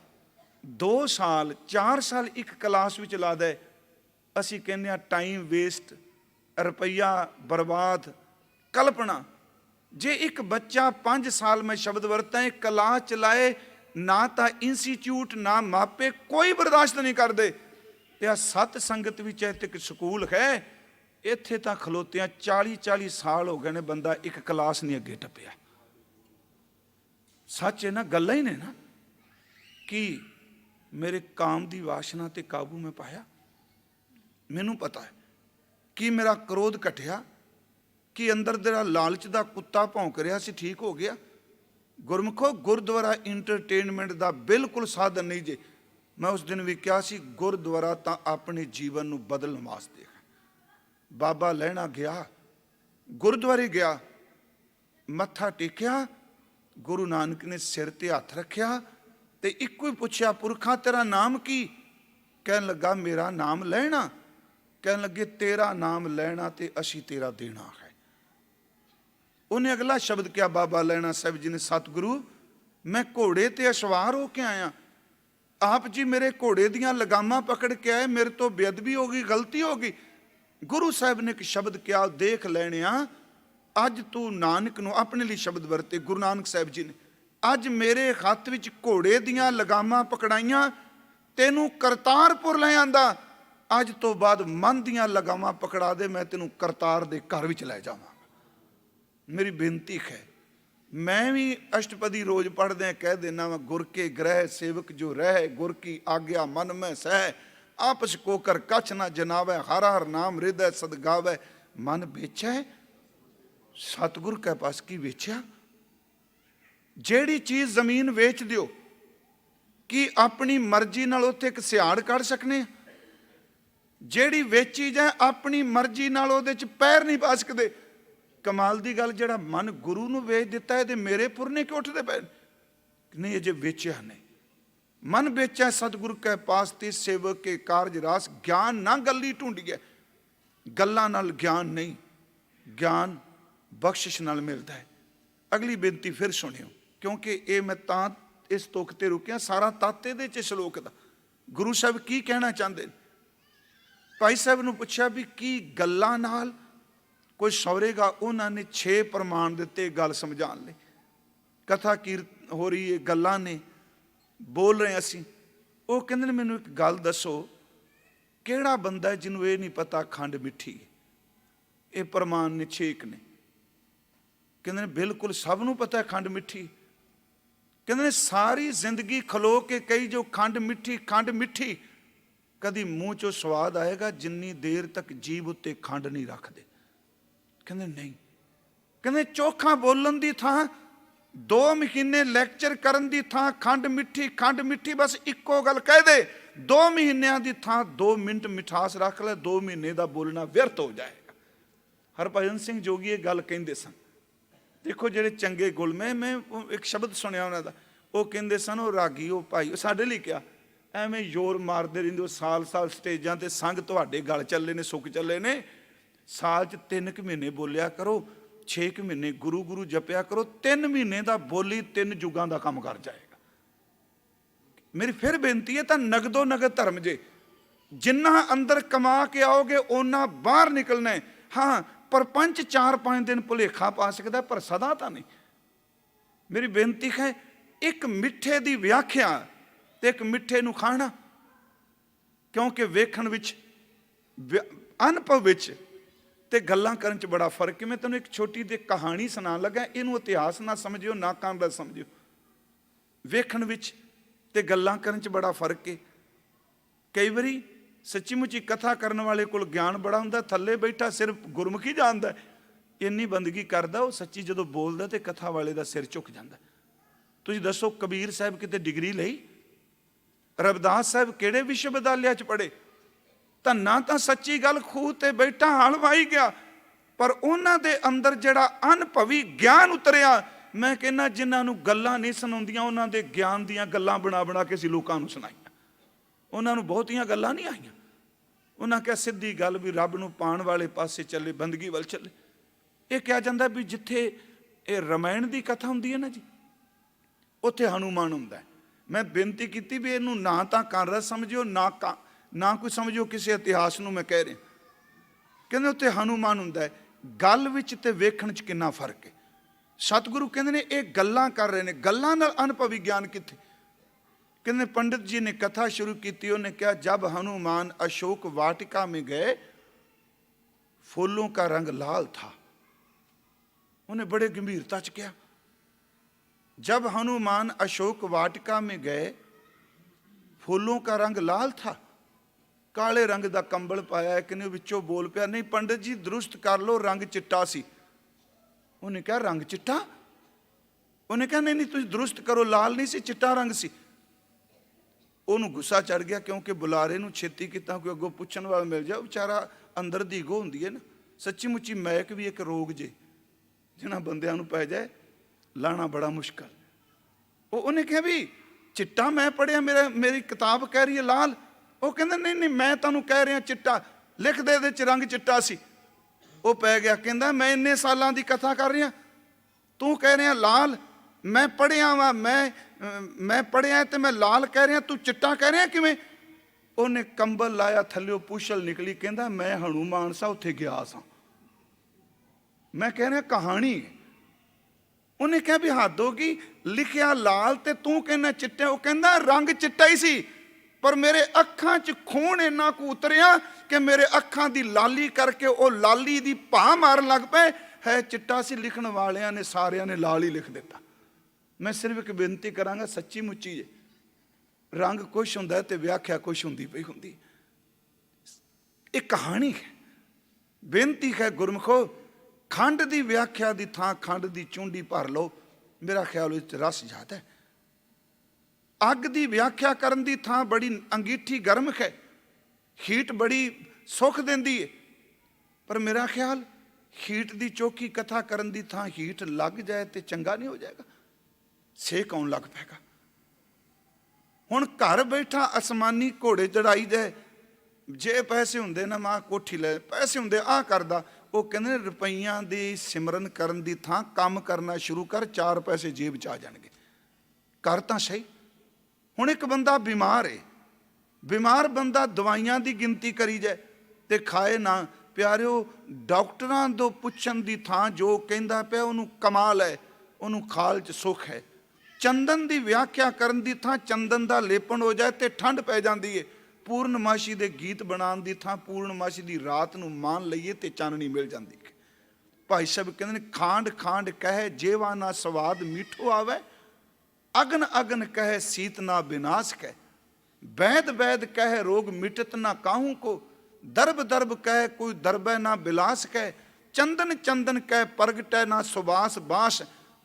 2 ਸਾਲ 4 ਸਾਲ ਇੱਕ ਕਲਾਸ ਵਿੱਚ ਲਾ ਦੇ, ਅਸੀਂ ਕਹਿੰਦੇ ਹਾਂ ਟਾਈਮ ਵੇਸਟ, ਰੁਪਈਆ ਬਰਬਾਦ, ਕਲਪਨਾ। ਜੇ ਇੱਕ ਬੱਚਾ 5 ਸਾਲ ਮੈਂ ਸ਼ਬਦ ਵਰਤਾਂ ਇੱਕ ਕਲਾਸ ਚਲਾਏ, ਨਾ ਤਾਂ ਇੰਸਟੀਚਿਊਟ ਨਾ ਮਾਪੇ ਕੋਈ ਬਰਦਾਸ਼ਤ ਨਹੀਂ ਕਰਦੇ। ਤੇ ਆ ਸਤ ਸੰਗਤ ਵਿੱਚ ਇੱਕ ਸਕੂਲ ਹੈ, ਇੱਥੇ ਤਾਂ ਖਲੋਤਿਆਂ 40-40 ਸਾਲ ਹੋ ਗਏ ਨੇ, ਬੰਦਾ ਇੱਕ ਕਲਾਸ ਨਹੀਂ ਅੱਗੇ ਟੱਪਿਆ। ਸੱਚ ਹੈ ਨਾ, ਗੱਲਾਂ ਹੀ ਨੇ ਨਾ। ਕਿ ਮੇਰੇ ਕਾਮ ਦੀ ਵਾਸ਼ਨਾ ਤੇ ਕਾਬੂ ਮੈਂ ਪਾਇਆ? ਮੈਨੂੰ ਪਤਾ ਹੈ ਕਿ ਮੇਰਾ ਕ੍ਰੋਧ ਘਟਿਆ, ਕਿ ਅੰਦਰ ਜਿਹੜਾ ਲਾਲਚ ਦਾ ਕੁੱਤਾ ਭੌਂਕ ਰਿਹਾ ਸੀ ਠੀਕ ਹੋ ਗਿਆ। ਗੁਰਮੁਖੋ, ਗੁਰਦੁਆਰਾ ਇੰਟਰਟੇਨਮੈਂਟ ਦਾ ਬਿਲਕੁਲ ਸਾਧਨ ਨਹੀਂ ਜੇ। ਮੈਂ ਉਸ ਦਿਨ ਵੀ ਕਿਹਾ ਸੀ, ਗੁਰਦੁਆਰਾ ਤਾਂ ਆਪਣੇ ਜੀਵਨ ਨੂੰ ਬਦਲਣ ਵਾਸਤੇ ਹੈ। ਬਾਬਾ ਲਹਿਣਾ ਗਿਆ, ਗੁਰਦੁਆਰੇ ਗਿਆ, ਮੱਥਾ ਟੇਕਿਆ, ਗੁਰੂ ਨਾਨਕ ਨੇ ਸਿਰ ਤੇ ਹੱਥ ਰੱਖਿਆ ਤੇ ਇੱਕੋ ਹੀ ਪੁੱਛਿਆ, ਪੁਰਖਾ ਤੇਰਾ ਨਾਮ ਕੀ? ਕਹਿਣ ਲੱਗਾ ਮੇਰਾ ਨਾਮ ਲਹਿਣਾ। ਕਹਿਣ ਲੱਗੇ ਤੇਰਾ ਨਾਮ ਲੈਣਾ ਤੇ ਅਸੀਂ ਤੇਰਾ ਦੇਣਾ ਹੈ। ਉਹਨੇ ਅਗਲਾ ਸ਼ਬਦ ਕਿਹਾ ਬਾਬਾ ਲਹਿਣਾ ਸਾਹਿਬ ਜੀ ਨੇ, ਸਤਿਗੁਰੂ ਮੈਂ ਘੋੜੇ ਤੇ ਅਸਵਾਰ ਹੋ ਕੇ ਆਇਆ, ਆਪ ਜੀ ਮੇਰੇ ਘੋੜੇ ਦੀਆਂ ਲਗਾਮਾਂ ਪਕੜ ਕੇ ਆਏ, ਮੇਰੇ ਤੋਂ ਬੇਅਦਬੀ ਹੋ ਗਈ, ਗਲਤੀ ਹੋ ਗਈ। ਗੁਰੂ ਸਾਹਿਬ ਨੇ ਇੱਕ ਸ਼ਬਦ ਕਿਹਾ, ਦੇਖ ਲੈਣਿਆ ਅੱਜ ਤੂੰ ਨਾਨਕ ਨੂੰ, ਆਪਣੇ ਲਈ ਸ਼ਬਦ ਵਰਤੇ ਗੁਰੂ ਨਾਨਕ ਸਾਹਿਬ ਜੀ ਨੇ, ਅੱਜ ਮੇਰੇ ਹੱਥ ਵਿੱਚ ਘੋੜੇ ਦੀਆਂ ਲਗਾਮਾਂ ਪਕੜਾਈਆਂ, ਤੈਨੂੰ ਕਰਤਾਰਪੁਰ ਲੈ ਆਂਦਾ, ਅੱਜ ਤੋਂ ਬਾਅਦ ਮਨ ਦੀਆਂ ਲਗਾਮਾਂ ਪਕੜਾ ਦੇ, ਮੈਂ ਤੈਨੂੰ ਕਰਤਾਰ ਦੇ ਘਰ ਵਿੱਚ ਲੈ ਜਾਵਾਂ। ਮੇਰੀ ਬੇਨਤੀ ਹੈ, मैं भी अष्टपदी रोज पढ़दे कह देना वा, गुर के ग्रह सेवक जो रह, गुर की आज्ञा मन में सह, आपस को कर कछ ना जनावै, हर हर नाम हृदय सदगावै। मन बेचा है सतगुर के पास की बेचा? जेड़ी चीज़ जमीन वेच दियो कि अपनी मर्जी नाल उत्थे एक सियाड़ कढ़ सकने? जेड़ी वेची जाए अपनी मर्जी नाल उहदे च पैर नहीं पा सकते। कमाल दी गल, जिहड़ा मन गुरु नूं वेच दिता है ते मेरे पुरने क्यों उठदे पए नहीं? अजे वेचिया नहीं। मन बेचै सतगुरु कै पास ते सेवक के कारज रास। ज्ञान ना गली ढूंढिए, गल्लां नाल ज्ञान नहीं, ज्ञान बख्शिश नाल मिलता है। अगली बेनती फिर सुनियो, क्योंकि ये मैं तां इस तुक ते रुकिया, सारा तत्त इहदे च श्लोक दा। गुरु साहब की कहना चाहते। भाई साहब नूं पुछया भी की गल्लां नाल कोई सौरेगा। उन्होंने 6 प्रमाण दिते गल समझाने लई। कथा कीर्त हो रही है, गल्लां ने बोल रहे असी। वो कहंदे ने मैनूं एक गल दसो, किहड़ा बंदा है जिन्हों ये नहीं पता खंड मिठी है। ये प्रमाण ने 6 ने। कहंदे ने बिल्कुल सब नूं पता है खंड मिठी। कहंदे ने सारी जिंदगी खलो के कही जो खंड मिठी, कदी मूँह चो स्वाद आएगा जिन्नी देर तक जीभ उत्ते खंड नहीं रखते। कहंदे नहीं। कहंदे चोखा बोलन दी थां 2 महीने लैक्चर करन दी थां खंड मिठी बस इक्को गल कह दे, 2 महीनों की थां 2 मिनट मिठास रख ले, 2 महीने का बोलना व्यर्थ हो जाएगा। हरभजन सिंह जोगी ये गल कहते सन। देखो जेडे चंगे गुलमे, मैं एक शब्द सुनिया उन्होंने, वो कहते सन वो रागी वो भाई साढ़े लिए क्या एवें जोर मारते रहिंदे, साल साल स्टेजां ते संग तुहाडे गल चले ने, सुख चले ने, साल च 3 महीने बोलिया करो, 6 महीने गुरु गुरु जपिया करो, 3 महीने का बोली 3 युगां का काम कर जाएगा। मेरी फिर बेनती है, तो नगदो नगद धर्म जे, जिन्ना अंदर कमा के आओगे उन्ना बाहर निकलना है। हाँ परपंच 4-5 दिन भुलेखा पा सकता, पर सदा तो नहीं। मेरी बेनती है, एक मिठे की व्याख्या ते एक मिठे नूं खाना, क्योंकि वेखण विच अनुभव विच ते गल्लां करन च बड़ा फर्क है। मैं तुहानूं एक छोटी जी कहानी सुना लगा, इहनूं इतिहास ना समझियो ना कांड समझियो। वेखण विच ते गल्लां करन च बड़ा फर्क है। कई बारी सच्ची मुची कथा करने वाले को ज्ञान बड़ा हुंदा, थल्ले बैठा सिर्फ गुरमुखी जानदा, इन्नी बंदगी करदा, वो सच्ची जदों बोलदा ते कथा वाले दा सिर झुक जांदा। तुसीं दसो कबीर साहब किते डिग्री लई, रविदास साहब किहड़े विश्वविद्यालय च पढ़े? धन्ना तां सच्ची गल खूह ते बैठा हल वाही गया, पर उन्हां दे अंदर जिहड़ा अनुभवी ज्ञान उतरिया, मैं कहना जिन्हां नूं गल्लां नहीं सुणाउंदियां उन्हां दे ज्ञान दीयां गल्लां बना बना के असीं लोकां नूं सुणाईयां। उन्हां नूं बहुतियां गल्लां नहीं आईयां। उन्हां कहा सिद्धी गल भी रब नूं पाण वाले पासे चले, बंदगी वल चले। ये कहा जांदा भी जिथे ये रामायण की कथा हुंदी है ना जी, उत्थे हनुमान हुंदा है। मैं बेनती की भी इनू ना तो कांग्रेस समझियो ना कोई समझियो किसी इतिहास नूं। मैं कह रहा कहते उत्थे हनुमान हुंदा है। गल विच ते वेखण च कितना फर्क है। सतगुरु कहते ने ये गल्लां कर रहे हैं, गल्लां नाल अनुभवी ज्ञान कित्थे? कहते पंडित जी ने कथा शुरू की, उन्हें कहा जब हनुमान अशोक वाटिका में गए फूलों का रंग लाल था। उन्हें बड़े गंभीरता च कहा जब हनुमान अशोक वाटिका में गए फूलों का रंग लाल था। काले रंग का कंबल पाया, एक ने विचों बोल पिया नहीं पंडित जी दुरुस्त कर लो रंग चिट्टा सी। उन्हें कहा रंग चिट्टा? उन्हें कहा नहीं तुम दुरुस्त करो, लाल नहीं सी चिट्टा रंग सी। उन्होंने गुस्सा चढ़ गया, क्योंकि बुलारे नूं छेती किता कोई अगों पुछण वाला मिल जाए। बेचारा अंदर दी ईगो हुंदी है ना, सच्ची मुच्ची मैक भी एक रोग जे जिन्हां बंदियां नूं पै जाए लाना बड़ा मुश्किल। उन्हें कहा भी चिट्टा मैं पढ़िया, मेरी किताब कह रही है लाल। वो कहंदा नहीं नहीं मैं तुहानूं कह रहा चिट्टा, लिख दे इहदे च रंग चिट्टा सी। वो पै गया, कहंदा मैं इन्ने सालां दी कथा कर रहा, तू कह रहा लाल, मैं पढ़िया वा मैं पढ़िया तो मैं लाल कह रहा, तू चिट्टा कह रहा किवें? उन्हें कंबल लाया, थल्लियों पुछल निकली, कहंदा मैं हनुमान सा उत्थे गया सा, मैं कह रहा कहानी है। उन्हें कहा भी हद होगी, लिखिया लाल ते तू कहना चिट्टे। वो कहंदा रंग चिट्टा ही सी, पर मेरे अखां च खून इन्ना को उतरिया कि मेरे अखां दी लाली करके वो लाली दी भा मारन लग पे। है चिट्टा सी, लिखण वालियां ने सारियां ने लाल ही लिख दिता। मैं सिर्फ एक बेनती करांगा सच्ची मुच्ची जे रंग कुछ हुंदा ते व्याख्या कुछ हुंदी पई हुंदी। एक कहानी है, बेनती है गुरमुखो खंड की व्याख्या की थां खंड की चूंडी भर लो, मेरा ख्याल उस रस ज्यादा है। अग की व्याख्या करन दी थां बड़ी अंगीठी गर्म है, हीट बड़ी सुख देंदी है, पर मेरा ख्याल हीट की चौखी कथा करन दी थां हीट लग जाए तो चंगा नहीं हो जाएगा, सेक आउण लग पैगा। ਹੁਣ ਘਰ ਬੈਠਾ ਅਸਮਾਨੀ ਘੋੜੇ ਚੜਾਈ ਜਾਏ, ਜੇ ਪੈਸੇ ਹੁੰਦੇ ਨਾ ਮਾਂ ਕੋਠੀ ਲੈ, ਪੈਸੇ ਹੁੰਦੇ ਆਹ ਕਰਦਾ। ਉਹ ਕਹਿੰਦੇ ਨੇ ਰੁਪਈਆਂ ਦੀ ਸਿਮਰਨ ਕਰਨ ਦੀ ਥਾਂ ਕੰਮ ਕਰਨਾ ਸ਼ੁਰੂ ਕਰ, 4 ਪੈਸੇ ਜੇਬ 'ਚ ਆ ਜਾਣਗੇ। ਕਰ ਤਾਂ ਸਹੀ। ਹੁਣ ਇੱਕ ਬੰਦਾ ਬਿਮਾਰ ਹੈ, ਬਿਮਾਰ ਬੰਦਾ ਦਵਾਈਆਂ ਦੀ ਗਿਣਤੀ ਕਰੀ ਜਾਏ ਤੇ ਖਾਏ ਨਾ। ਪਿਆਰਿਓ, ਡਾਕਟਰਾਂ ਤੋਂ ਪੁੱਛਣ ਦੀ ਥਾਂ ਜੋ ਕਹਿੰਦਾ ਪਿਆ ਉਹਨੂੰ ਕਮਾਲ ਹੈ, ਉਹਨੂੰ ਖਾਲ 'ਚ ਸੁੱਖ ਹੈ। ਚੰਦਨ ਦੀ ਵਿਆਖਿਆ ਕਰਨ ਦੀ ਥਾਂ ਚੰਦਨ ਦਾ ਲੇਪਣ ਹੋ ਜਾਏ ਤੇ ਠੰਡ ਪੈ ਜਾਂਦੀ ਹੈ। ਪੂਰਨਮਾਸ਼ੀ ਦੇ ਗੀਤ ਬਣਾਉਣ ਦੀ ਥਾਂ ਪੂਰਨਮਾਸ਼ੀ ਦੀ ਰਾਤ ਨੂੰ ਮਾਣ ਲਈਏ ਤੇ ਚਾਨਣੀ ਮਿਲ ਜਾਂਦੀ ਹੈ। ਭਾਈ ਸਾਹਿਬ ਕਹਿੰਦੇ ਨੇ, ਖਾਂਡ ਖਾਂਡ ਕਹੇ ਜੇਵਾ ਨਾ ਸਵਾਦ ਮੀਠੋ ਆਵੇ, ਅਗਨ ਅਗਨ ਕਹੇ ਸੀਤ ਨਾ ਵਿਨਾਸ਼ ਕਹੇ, ਵੈਦ ਵੈਦ ਕਹੇ ਰੋਗ ਮਿਟਤ ਨਾ ਕਾਹੂ को, दर्ब दर्ब कह कोई दरबे ना बिलास कह, चंदन चंदन कह प्रगटै ना सुबास बास,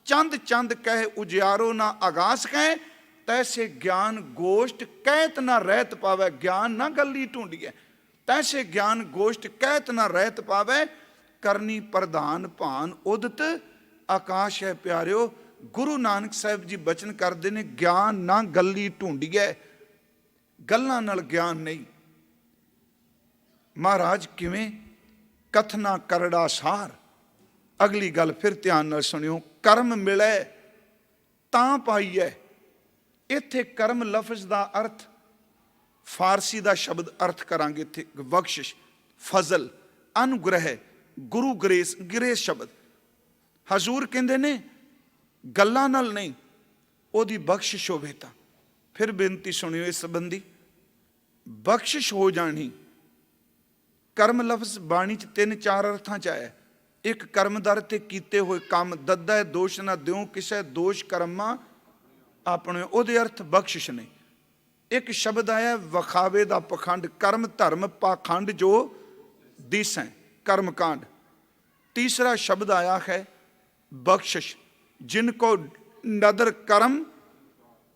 चंद चंद कह उजियारो ना आगास कह, तैसे ज्ञान गोष्ठ कहत ना रहत पावे। ज्ञान ना गली ढूंढिए, तैसे ज्ञान गोष्ठ कहत ना रहत पावे, करनी प्रधान भान उदत आकाश है। प्यारिओ, गुरु नानक साहब जी बचन करते ने, ज्ञान ना गली ढूंढिए, गल्लां नाल ज्ञान नहीं। महाराज किवें? कथना करड़ा सार। अगली गल फिर ध्यान नाल सुनियो, कर्म मिले तां पाईए। इत्थे कर्म लफ्ज़ दा अर्थ, फारसी दा शब्द अर्थ करांगे इत्थे, बख्शिश, फजल, अनुग्रह, गुरु ग्रेस, ग्रेस शब्द। हजूर कहंदे ने गल्लां नाल नहीं, ओदी बख्शिश होवे तां। फिर बेनती सुनियो इस संबंधी, बख्शिश हो जानी। कर्म लफ्ज़ बाणी च 3-4 अर्थां च आया। एक कर्मदार ते कीते हुए काम, दद्दा दोष ना दिओ किसे, दोष कर्मा अपने, ओदे अर्थ बख्शिश ने। एक शब्द आया वखावे दा पखंड, कर्म धर्म पाखंड जो दिसै, कर्मकांड। तीसरा शब्द आया है बख्शिश, जिनको नदर कर्म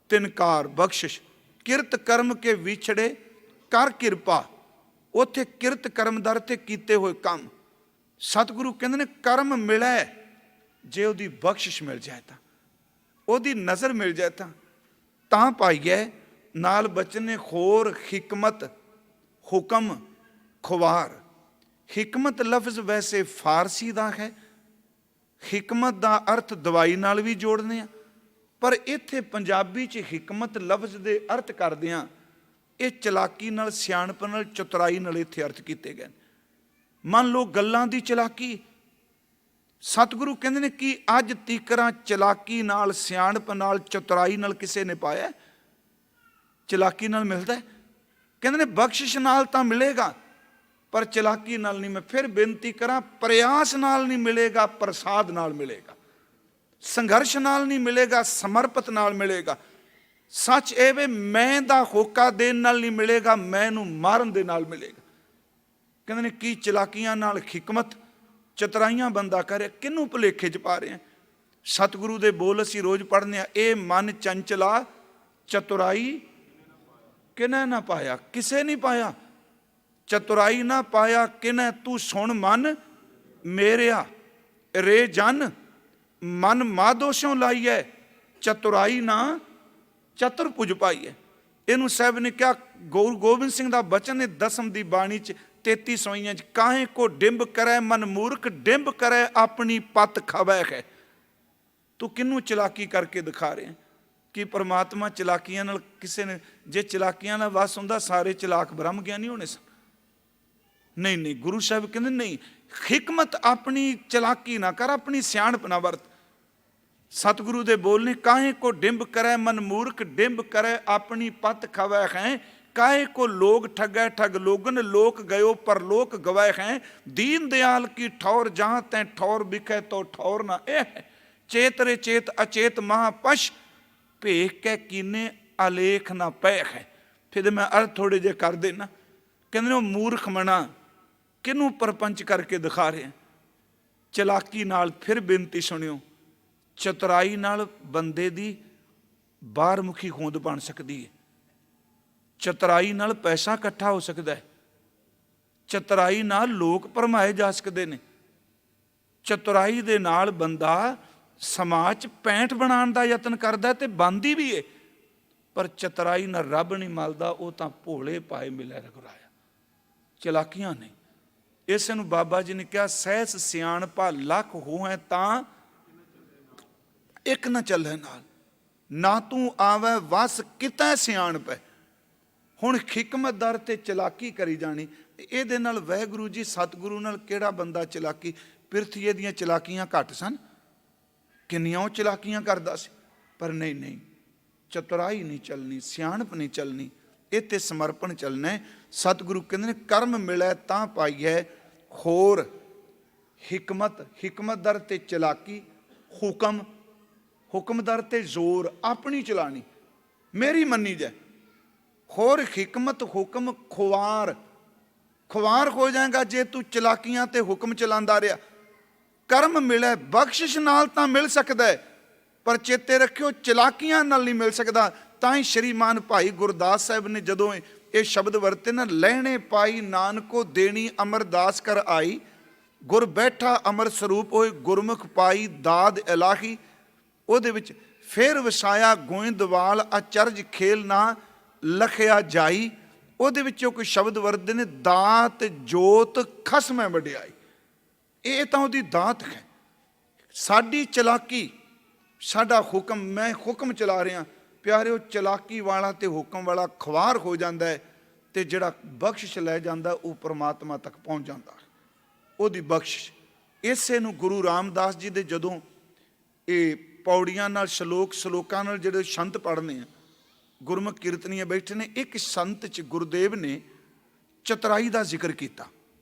तिनकार, बख्शिश। किरत कर्म के विछड़े कर किरपा, उत्थे किरत कर्मदार ते कीते हुए काम। सतगुरु कहते ने कर्म मिले जे ओदी बख्शिश मिल जाए तां, ओदी नज़र मिल जाए तां पाईए। नाल बचने खोर हिकमत, हुक्म, खुवार। हिकमत लफ्ज़ वैसे फारसी दा है, हिकमत दा अर्थ दवाई नाल भी जोड़ने आ, पर इत्थे पंजाबी च हिकमत लफ्ज़ दे अर्थ करदियां ये चलाकी नाल, सियाणप नाल, चतुराई नाल इत्थे अर्थ कीते गए। मान लो गल्लां दी चलाकी, सतगुरु कहंदे ने कि अज तीकरां चलाकी नाल, सियाणप नाल, चतुराई नाल किसे ने पाया? चलाकी नाल मिलदा है? कहंदे ने बख्शिश नाल तां मिलेगा पर चलाकी नाल नहीं। मैं फिर बेनती करां, प्रयास नाल नहीं मिलेगा, प्रसाद नाल मिलेगा। संघर्ष नाल नहीं मिलेगा, समर्पित नाल मिलेगा। सच ਇਹ ਵੇ ਮੈਂ ਦਾ ਹੋਕਾ ਦੇਣ ਨਾਲ ਨਹੀਂ ਮਿਲੇਗਾ, ਮੈਂ ਨੂੰ ਮਾਰਨ ਦੇ ਨਾਲ ਮਿਲੇਗਾ। ਕਹਿੰਦੇ ਨੇ ਕੀ ਚਲਾਕੀਆਂ ਨਾਲ ਹਿਕਮਤ, ਚਤਰਾਈਆਂ ਬੰਦਾ ਕਰੇ, ਕਿਹਨੂੰ ਭੁਲੇਖੇ 'ਚ ਪਾ ਰਹੇ ਆ? ਸਤਿਗੁਰੂ ਦੇ ਬੋਲ ਅਸੀਂ ਰੋਜ਼ ਪੜ੍ਹਨੇ ਆ, ਇਹ ਮਨ ਚੰਚਲਾ ਚਤੁਰਾਈ ਕਿਨੇ ਨਾ ਪਾਇਆ, ਕਿਸੇ ਨਹੀਂ ਪਾਇਆ। ਚਤੁਰਾਈ ਨਾ ਪਾਇਆ ਕਿਨੇ, ਤੂੰ ਸੁਣ ਮਨ ਮੇਰਿਆ, ਰੇ ਜਨ ਮਨ ਮਾਧੋ ਸਿਉ ਲਾਈਐ, ਚਤੁਰਾਈ ਨਾ ਚਤੁਰ ਪੁਜ ਪਾਈਏ। ਇਹਨੂੰ ਸਾਹਿਬ ਨੇ ਕਿਹਾ, ਗੁਰੂ ਗੋਬਿੰਦ ਸਿੰਘ ਦਾ ਬਚਨ ਹੈ ਦਸਮ ਦੀ ਬਾਣੀ 'ਚ 33 ਸੋਈਆਂ 'ਚ, ਕਾਹੇ ਕੋ ਡਿੰਬ ਕਰੈ ਮਨ ਮੂਰਖ, ਡਿੰਬ ਕਰੈ ਆਪਣੀ ਪਤ ਖਵੈ ਹੈ। ਤੂੰ ਕਿਹਨੂੰ ਚਲਾਕੀ ਕਰਕੇ ਦਿਖਾ ਰਿਹਾ? ਕਿ ਪਰਮਾਤਮਾ ਚਲਾਕੀਆਂ ਨਾਲ ਕਿਸੇ ਨੇ, ਜੇ ਚਲਾਕੀਆਂ ਨਾਲ ਵਸ ਹੁੰਦਾ ਸਾਰੇ ਚਲਾਕ ਬ੍ਰਹਮ ਗਿਆਨੀ ਹੋਣੇ ਸਨ। ਨਹੀਂ ਨਹੀਂ, ਗੁਰੂ ਸਾਹਿਬ ਕਹਿੰਦੇ ਨਹੀਂ, ਹਿਕਮਤ ਆਪਣੀ ਚਲਾਕੀ ਨਾ ਕਰ, ਆਪਣੀ ਸਿਆਣਪ ਨਾ ਵਰਤ। सतगुरु दे बोलने, काहे को डिंब करे मन मूर्ख, डिंब करे अपनी पत खवै हैं, काहे को लोग ठगै ठग लोगन, लोक गयो पर लोक गवै हैं। दीन दयाल की ठौर जहाँ तैं ठौर बिखै तो ठौर ना एह, चेत रे चेत अचेत महापश, भेख कै कीने आलेख ना पैख है। फिर मैं अर्थ थोड़े जे कर देना। कहते मूर्ख मना किनू परपंच करके दिखा रहे हैं? चलाकी नाल। फिर बेनती सुनियो, चतुराई नाल बंदे दी बाहरमुखी होंद बन सकती है। चतुराई नाल पैसा इकट्ठा हो सकता है। चतुराई नाल लोग भरमाए जा सकते हैं। चतुराई दे नाल बंदा समाज पैंठ बनाने का यतन करता है, तो बनती भी है। ਪਰ ਚਤਰਾਈ ਨਾਲ ਰੱਬ ਨਹੀਂ ਮਲਦਾ, ਉਹ ਤਾਂ ਭੋਲੇ ਪਾਏ ਮਿਲੇ ਰਘੁਰਾਇਆ, ਚਲਾਕੀਆਂ ਨਹੀਂ। ਇਸੇ ਨੂੰ ਬਾਬਾ ਜੀ ਨੇ ਕਿਹਾ, ਸਹਿਸ ਸਿਆਣਪਾ ਲੱਖ ਹੋਏ ਤਾਂ ਇੱਕ ਨਾ ਚੱਲੇ ਨਾਲ, ਨਾ ਤੂੰ ਆਵੇ ਵਸ ਕਿਤੇ ਸਿਆਣਪ। ਹੁਣ ਹਿਕਮਤਦਾਰ ਤੇ ਚਲਾਕੀ ਕਰੀ ਜਾਣੀ, ਇਹਦੇ ਨਾਲ ਵਾਹਿਗੁਰੂ ਜੀ ਸਤਿਗੁਰੂ ਨਾਲ ਕਿਹੜਾ ਬੰਦਾ ਚਲਾਕੀ? ਪਿਰਥੀਏ ਦੀਆਂ ਚਲਾਕੀਆਂ ਘੱਟ ਸਨ, ਕਿੰਨੀਆਂ ਉਹ ਚਲਾਕੀਆਂ ਕਰਦਾ ਸੀ। ਪਰ ਨਹੀਂ ਨਹੀਂ, ਚਤੁਰਾਈ ਨਹੀਂ ਚੱਲਣੀ, ਸਿਆਣਪ ਨਹੀਂ ਚੱਲਣੀ, ਇਹ ਤੇ ਸਮਰਪਣ ਚੱਲਣਾ ਹੈ। ਸਤਿਗੁਰੂ ਕਹਿੰਦੇ ਨੇ ਕਰਮ ਮਿਲੇ ਤਾਂ ਪਾਈਐ ਹੋਰ ਹਿਕਮਤ, ਹਿਕਮਤਦਾਰ ਤੇ ਚਲਾਕੀ, ਹੁਕਮ, ਹੁਕਮਦਾਰ ਤੇ ਜ਼ੋਰ, ਆਪਣੀ ਚਲਾਣੀ, ਮੇਰੀ ਮੰਨੀ ਜਾਏ। ਹੋਰ ਹਿਕਮਤ ਹੁਕਮ ਖੁਆਰ, ਖੁਆਰ ਹੋ ਜਾਏਗਾ ਜੇ ਤੂੰ ਚਲਾਕੀਆਂ ਤੇ ਹੁਕਮ ਚਲਾਉਂਦਾ ਰਿਹਾ। ਕਰਮ ਮਿਲੇ ਬਖਸ਼ਿਸ਼ ਨਾਲ ਤਾਂ ਮਿਲ ਸਕਦਾ ਹੈ, ਪਰ ਚੇਤੇ ਰੱਖਿਓ ਚਲਾਕੀਆਂ ਨਾਲ ਨਹੀਂ ਮਿਲ ਸਕਦਾ। ਤਾਂ ਹੀ ਸ਼੍ਰੀਮਾਨ ਭਾਈ ਗੁਰਦਾਸ ਸਾਹਿਬ ਨੇ ਜਦੋਂ ਇਹ ਸ਼ਬਦ ਵਰਤੇ ਨਾ, ਲੈਣੇ ਪਾਈ ਨਾਨਕੋ ਦੇਣੀ ਅਮਰਦਾਸ ਕਰ ਆਈ, ਗੁਰ ਬੈਠਾ ਅਮਰ ਸਰੂਪ ਹੋਏ ਗੁਰਮੁਖ ਪਾਈ ਦਾਦ ਇਲਾਹੀ। ਉਹਦੇ ਵਿੱਚ ਫਿਰ ਵਸਾਇਆ ਗੋਇੰਦਵਾਲ ਅਚਰਜ ਖੇਲ ਨਾ ਲਖਿਆ ਜਾਈ। ਉਹਦੇ ਵਿੱਚੋਂ ਕੋਈ ਸ਼ਬਦ ਵਰਤੇ ਨੇ, ਦਾਤ ਜੋਤ ਖਸਮੈ ਵਡਿਆਈ। ਇਹ ਤਾਂ ਉਹਦੀ ਦਾਤ ਹੈ। ਸਾਡੀ ਚਲਾਕੀ, ਸਾਡਾ ਹੁਕਮ, ਮੈਂ ਹੁਕਮ ਚਲਾ ਰਿਹਾ ਪਿਆਰਿਓ, ਚਲਾਕੀ ਵਾਲਾ ਤੇ ਹੁਕਮ ਵਾਲਾ ਖੁਆਰ ਹੋ ਜਾਂਦਾ ਹੈ, ਤੇ ਜਿਹੜਾ ਬਖਸ਼ਿਸ਼ ਲੈ ਜਾਂਦਾ ਉਹ ਪਰਮਾਤਮਾ ਤੱਕ ਪਹੁੰਚ ਜਾਂਦਾ, ਉਹਦੀ ਬਖਸ਼ਿਸ਼। ਇਸੇ ਨੂੰ ਗੁਰੂ ਰਾਮਦਾਸ ਜੀ ਦੇ ਜਦੋਂ ਇਹ ਪੌੜੀਆਂ ਨਾਲ ਸ਼ਲੋਕਾਂ ਨਾਲ ਜਿਹੜੇ ਸੰਤ ਪੜ੍ਹਨੇ ਆ, ਗੁਰਮੁਖ ਕੀਰਤਨੀਏ ਬੈਠੇ ਨੇ, ਇੱਕ ਸੰਤ 'ਚ ਗੁਰਦੇਵ ਨੇ ਚਤਰਾਈ ਦਾ ਜ਼ਿਕਰ ਕੀਤਾ,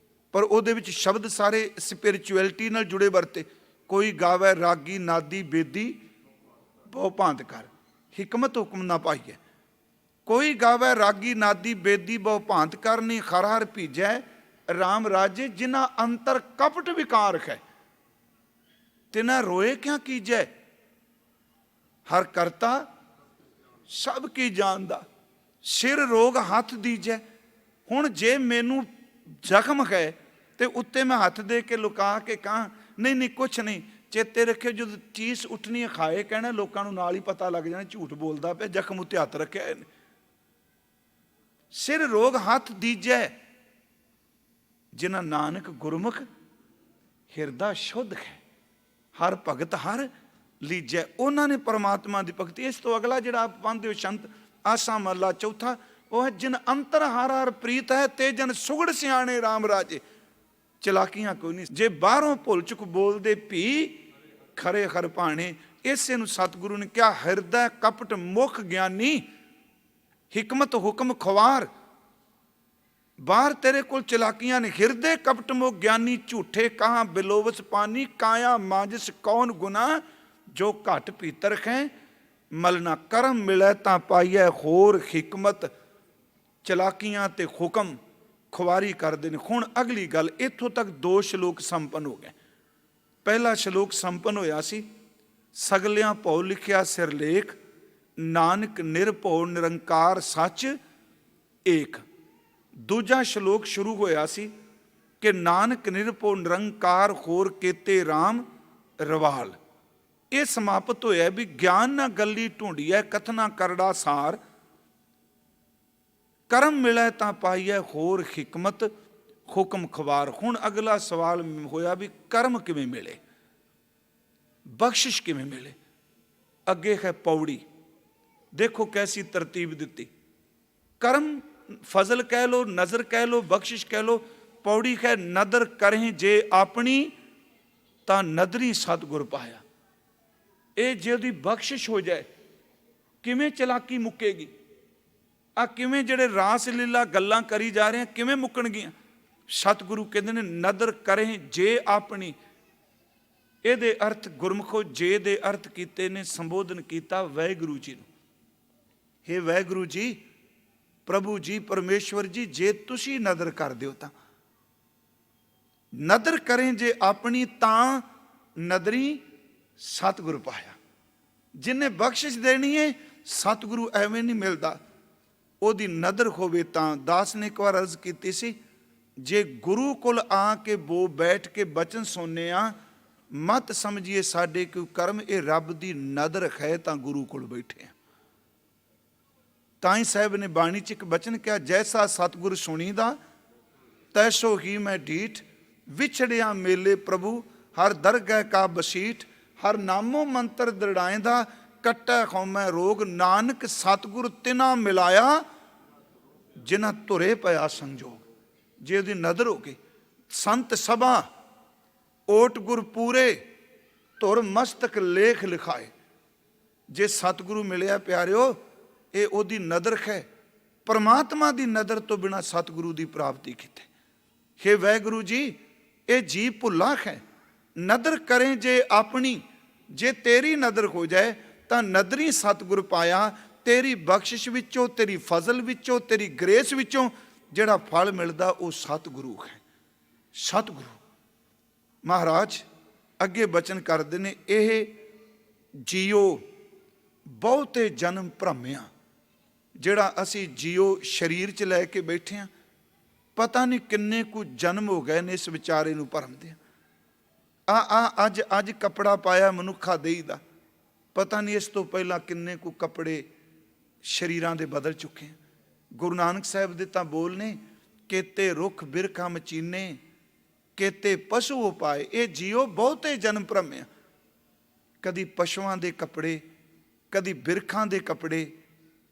ਪਰ ਉਹਦੇ ਵਿੱਚ ਸ਼ਬਦ ਸਾਰੇ ਸਪਿਰਿਚੁਅਲਿਟੀ ਨਾਲ ਜੁੜੇ ਵਰਤੇ। ਕੋਈ ਗਾਵੇ ਰਾਗੀ ਨਾਦੀ ਬੇਦੀ ਬਹੁ ਭਾਂਤ ਕਰ, ਹਿਕਮਤ ਹੁਕਮ ਨਾ ਪਾਈਏ। ਕੋਈ ਗਾਵੇ ਰਾਗੀ ਨਾਦੀ ਬੇਦੀ ਬਹੁ ਭਾਂਤ ਕਰ, ਨਹੀਂ ਹਰ ਹਰ ਭੀਜੈ ਰਾਮ ਰਾਜੇ, ਜਿਨ੍ਹਾਂ ਅੰਤਰ ਕਪਟ ਵਿਕਾਰ ਹੈ, ਤਿਨਾ ਰੋਏ ਕਿਆ ਕੀਜੈ, ਹਰ ਕਰਤਾ ਸਭ ਕੀ ਜਾਣਦਾ, ਸਿਰ ਰੋਗ ਹੱਥ ਦੀਜੈ। ਹੁਣ ਜੇ ਮੈਨੂੰ ਜ਼ਖਮ ਹੈ ਤੇ ਉੱਤੇ ਮੈਂ ਹੱਥ ਦੇ ਕੇ ਲੁਕਾ ਕੇ ਕਹਾਂ ਨਹੀਂ ਨਹੀਂ ਕੁਛ ਨਹੀਂ, ਚੇਤੇ ਰੱਖਿਓ ਜਦੋਂ ਚੀਸ ਉੱਠਣੀ ਖਾਏ ਕਹਿਣਾ, ਲੋਕਾਂ ਨੂੰ ਨਾਲ ਹੀ ਪਤਾ ਲੱਗ ਜਾਣਾ ਝੂਠ ਬੋਲਦਾ ਪਿਆ, ਜ਼ਖਮ ਉੱਤੇ ਹੱਥ ਰੱਖਿਆ ਇਹਨੇ। ਸਿਰ ਰੋਗ ਹੱਥ ਦੀਜੈ, ਜਿਨ੍ਹਾਂ ਨਾਨਕ ਗੁਰਮੁਖ ਹਿਰਦਾ ਸ਼ੁੱਧ ਹੈ, ਹਰ ਭਗਤ ਹਰ ਲੀਜੈ। ਉਹਨਾਂ ਨੇ ਪਰਮਾਤਮਾ ਦੀ ਭਗਤੀ। ਇਸ ਤੋਂ ਅਗਲਾ ਜਿਹੜਾ ਆਪ ਪਾਉਂਦੇ ਹੋ ਸ਼ੰਤ ਆਸਾ ਮਹਲਾ ਚੌਥਾ, ਉਹ ਹੈ ਜਿਨ ਅੰਤਰ ਹਰ ਹਰ ਪ੍ਰੀਤ ਹੈ, ਤੇ ਜਨ ਸੁਗੜ ਸਿਆਣੇ ਰਾਮ ਰਾਜੇ। ਚਲਾਕੀਆਂ ਕੋਈ ਨਹੀਂ, ਜੇ ਬਾਹਰੋਂ ਭੁੱਲ ਚੁੱਕ ਬੋਲਦੇ ਭੀ ਖਰੇ ਖਰ ਭਾਣੇ। ਇਸੇ ਨੂੰ ਸਤਿਗੁਰੂ ਨੇ ਕਿਹਾ, ਹਿਰਦਾ ਕਪਟ ਮੁਖ ਗਿਆਨੀ, ਹਿਕਮਤ ਹੁਕਮ ਖੁਆਰ। ਬਾਹਰ ਤੇਰੇ ਕੋਲ ਚਲਾਕੀਆਂ ਨੇ, ਹਿਰਦੇ ਕਪਟ ਮੁਖ ਗਿਆਨੀ, ਝੂਠੇ ਕਹਾਂ ਬਿਲੋਵਸ ਪਾਨੀ, ਕਾਇਆ ਮਾਂਜਸ ਕੌਣ ਗੁਨਾ, ਜੋ ਘਟ ਪੀਤਰ ਹੈ ਮਲਨਾ। ਕਰਮ ਮਿਲੇ ਤਾਂ ਪਾਈਐ ਹੋਰ ਹਿਕਮਤ, ਚਲਾਕੀਆਂ ਤੇ ਹੁਕਮ ਖੁਆਰੀ ਕਰਦੇ ਨੇ। ਹੁਣ ਅਗਲੀ ਗੱਲ, ਇੱਥੋਂ ਤੱਕ 2 ਸ਼ਲੋਕ ਸੰਪੰਨ ਹੋ ਗਏ। ਪਹਿਲਾ ਸ਼ਲੋਕ ਸੰਪੰਨ ਹੋਇਆ ਸੀ, ਸਗਲਿਆਂ ਭਉ ਲਿਖਿਆ ਸਿਰਲੇਖ, ਨਾਨਕ ਨਿਰਭਉ ਨਿਰੰਕਾਰ ਸੱਚ ਏਕ। ਦੂਜਾ ਸ਼ਲੋਕ ਸ਼ੁਰੂ ਹੋਇਆ ਸੀ ਕਿ ਨਾਨਕ ਨਿਰਭਉ ਨਿਰੰਕਾਰ ਹੋਰ ਕੀਤੇ ਰਾਮ ਰਵਾਲ। ਇਹ ਸਮਾਪਤ ਹੋਇਆ ਵੀ ਗਿਆਨ ਨਾ ਗੱਲੀ ਢੂੰਡੀਐ, ਕਥਨਾ ਕਰੜਾ ਸਾਰ, ਕਰਮ ਮਿਲੇ ਤਾਂ ਪਾਈਐ ਹੋਰ ਹਿਕਮਤ ਹੁਕਮ ਖਵਾਰ। ਹੁਣ ਅਗਲਾ ਸਵਾਲ ਹੋਇਆ ਵੀ ਕਰਮ ਕਿਵੇਂ ਮਿਲੇ, ਬਖਸ਼ਿਸ਼ ਕਿਵੇਂ ਮਿਲੇ। ਅੱਗੇ ਹੈ ਪੌੜੀ, ਦੇਖੋ ਕੈਸੀ ਤਰਤੀਬ ਦਿੱਤੀ। ਕਰਮ ਫਜ਼ਲ ਕਹਿ ਲੋ, ਨਜ਼ਰ ਕਹਿ ਲੋ, ਬਖਸ਼ਿਸ਼ ਕਹਿ ਲੋ। ਪੌੜੀ ਹੈ ਨਦਰ ਕਰੇ ਜੇ ਆਪਣੀ, ਤਾਂ ਨਦਰੀ ਸਤਿਗੁਰ ਪਾਇਆ। ਇਹ ਜੇ ਉਹਦੀ ਬਖਸ਼ਿਸ਼ ਹੋ ਜਾਏ, ਕਿਵੇਂ ਚਲਾਕੀ ਮੁੱਕੇਗੀ? ਆ ਕਿਵੇਂ ਜਿਹੜੇ ਰਾਸ ਲੀਲਾ ਗੱਲਾਂ ਕਰੀ ਜਾ ਰਹੇ ਆ, ਕਿਵੇਂ ਮੁੱਕਣਗੀਆਂ? ਸਤਿਗੁਰੂ ਕਹਿੰਦੇ ਨੇ ਨਦਰ ਕਰੇ ਜੇ ਆਪਣੀ। ਇਹਦੇ ਅਰਥ ਗੁਰਮੁਖੋ ਜੇ ਦੇ ਅਰਥ ਕੀਤੇ ਨੇ, ਸੰਬੋਧਨ ਕੀਤਾ ਵਾਹਿਗੁਰੂ ਜੀ ਨੂੰ। ਹੇ ਵਾਹਿਗੁਰੂ ਜੀ, ਪ੍ਰਭੂ ਜੀ, ਪਰਮੇਸ਼ਵਰ ਜੀ, ਜੇ ਤੁਸੀਂ ਨਦਰ ਕਰ ਦਿਓ ਤਾਂ ਨਦਰ ਕਰੇ ਜੇ ਆਪਣੀ, ਤਾਂ ਨਦਰੀ ਸਤਿਗੁਰੂ ਪਾਇਆ। ਜਿਹਨੇ ਬਖਸ਼ਿਸ਼ ਦੇਣੀ ਹੈ, ਸਤਿਗੁਰੂ ਐਵੇਂ ਨਹੀਂ ਮਿਲਦਾ, ਉਹਦੀ ਨਦਰ ਹੋਵੇ ਤਾਂ। ਦਾਸ ਨੇ ਇੱਕ ਵਾਰ ਅਰਜ਼ ਕੀਤੀ ਸੀ, ਜੇ ਗੁਰੂ ਕੋਲ ਆ ਕੇ ਬੋ ਬੈਠ ਕੇ ਬਚਨ ਸੁਣਨੇ ਆ, ਮਤ ਸਮਝੀਏ ਸਾਡੇ ਕੋਈ ਕਰਮ, ਇਹ ਰੱਬ ਦੀ ਨਦਰ ਹੈ ਤਾਂ ਗੁਰੂ ਕੋਲ ਬੈਠੇ ਆ। ਤਾਂ ਹੀ ਸਾਹਿਬ ਨੇ ਬਾਣੀ 'ਚ ਇੱਕ ਬਚਨ ਕਿਹਾ, ਜੈਸਾ ਸਤਿਗੁਰ ਸੁਣੀਦਾ ਤੈਸੋ ਹੀ ਮੈਂ ਢੀਠ, ਵਿਛੜਿਆ ਮੇਲੇ ਪ੍ਰਭੂ ਹਰ ਦਰਗਹਿ ਕਾ ਬਸੀਠ, ਹਰ ਨਾਮੋ ਮੰਤਰ ਦ੍ਰਿੜਾਇਂਦਾ ਕੱਟੈ ਖੌਮੈ ਰੋਗ, ਨਾਨਕ ਸਤਿਗੁਰ ਤਿਨਾ ਮਿਲਾਇਆ ਜਿਨ੍ਹਾਂ ਧੁਰੇ ਪਿਆ ਸੰਜੋਗ। ਜੇ ਉਹਦੀ ਨਦਰ ਹੋ ਕੇ ਸੰਤ ਸਭਾ ਓਟ ਗੁਰ ਪੂਰੇ, ਧੁਰ ਮਸਤਕ ਲੇਖ ਲਿਖਾਏ। ਜੇ ਸਤਿਗੁਰੂ ਮਿਲਿਆ ਪਿਆਰਿਓ, ਇਹ ਉਹਦੀ ਨਦਰ ਹੈ। ਪਰਮਾਤਮਾ ਦੀ ਨਦਰ ਤੋਂ ਬਿਨਾਂ ਸਤਿਗੁਰੂ ਦੀ ਪ੍ਰਾਪਤੀ ਕਿਤੇ। हे ਵਾਹਿਗੁਰੂ ਜੀ, ਇਹ ਜੀ ਭੁੱਲਾ ਹੈ। ਨਦਰ ਕਰੇ ਜੇ ਆਪਣੀ, ਜੇ ਤੇਰੀ ਨਦਰ ਹੋ ਜਾਏ ਤਾਂ ਨਦਰੀ ਸਤਿਗੁਰ ਪਾਇਆ। ਤੇਰੀ ਬਖਸ਼ਿਸ਼ ਵਿੱਚੋਂ, ਤੇਰੀ ਫਜ਼ਲ ਵਿੱਚੋਂ, ਤੇਰੀ ਗ੍ਰੇਸ ਵਿੱਚੋਂ ਜਿਹੜਾ ਫਲ ਮਿਲਦਾ ਉਹ ਸਤਿਗੁਰੂ ਹੈ। ਸਤਿਗੁਰੂ ਮਹਾਰਾਜ ਅੱਗੇ ਬਚਨ ਕਰਦੇ ਨੇ, ਇਹ ਜੀਓ ਬਹੁਤੇ ਜਨਮ ਭਰਮਿਆ। ਜਿਹੜਾ ਅਸੀਂ ਜੀਓ ਸਰੀਰ 'ਚ ਲੈ ਕੇ ਬੈਠੇ ਹਾਂ, ਪਤਾ ਨਹੀਂ ਕਿੰਨੇ ਕੁ ਜਨਮ ਹੋ ਗਏ ਨੇ ਇਸ ਵਿਚਾਰੇ ਨੂੰ ਭਰਮਦੇ ਅੱਜ ਕੱਪੜਾ ਪਾਇਆ ਮਨੁੱਖਾ ਦੇਹੀ ਦਾ, ਪਤਾ ਨਹੀਂ ਇਸ ਤੋਂ ਪਹਿਲਾਂ ਕਿੰਨੇ ਕੁ ਕੱਪੜੇ ਸਰੀਰਾਂ ਦੇ ਬਦਲ ਚੁੱਕੇ। ਗੁਰੂ ਨਾਨਕ ਸਾਹਿਬ ਦੇ ਤਾਂ ਬੋਲ ਨੇ, ਕੇਤੇ ਰੁੱਖ ਬਿਰਖਾਂ ਮਚੀਨੇ, ਕੇਤੇ ਪਸ਼ੂ ਉਪਾਏ। ਇਹ ਜੀਓ ਬਹੁਤੇ ਜਨਮ ਭਰਮਿਆ। ਕਦੀ ਪਸ਼ੂਆਂ ਦੇ ਕੱਪੜੇ, ਕਦੀ ਬਿਰਖਾਂ ਦੇ ਕੱਪੜੇ,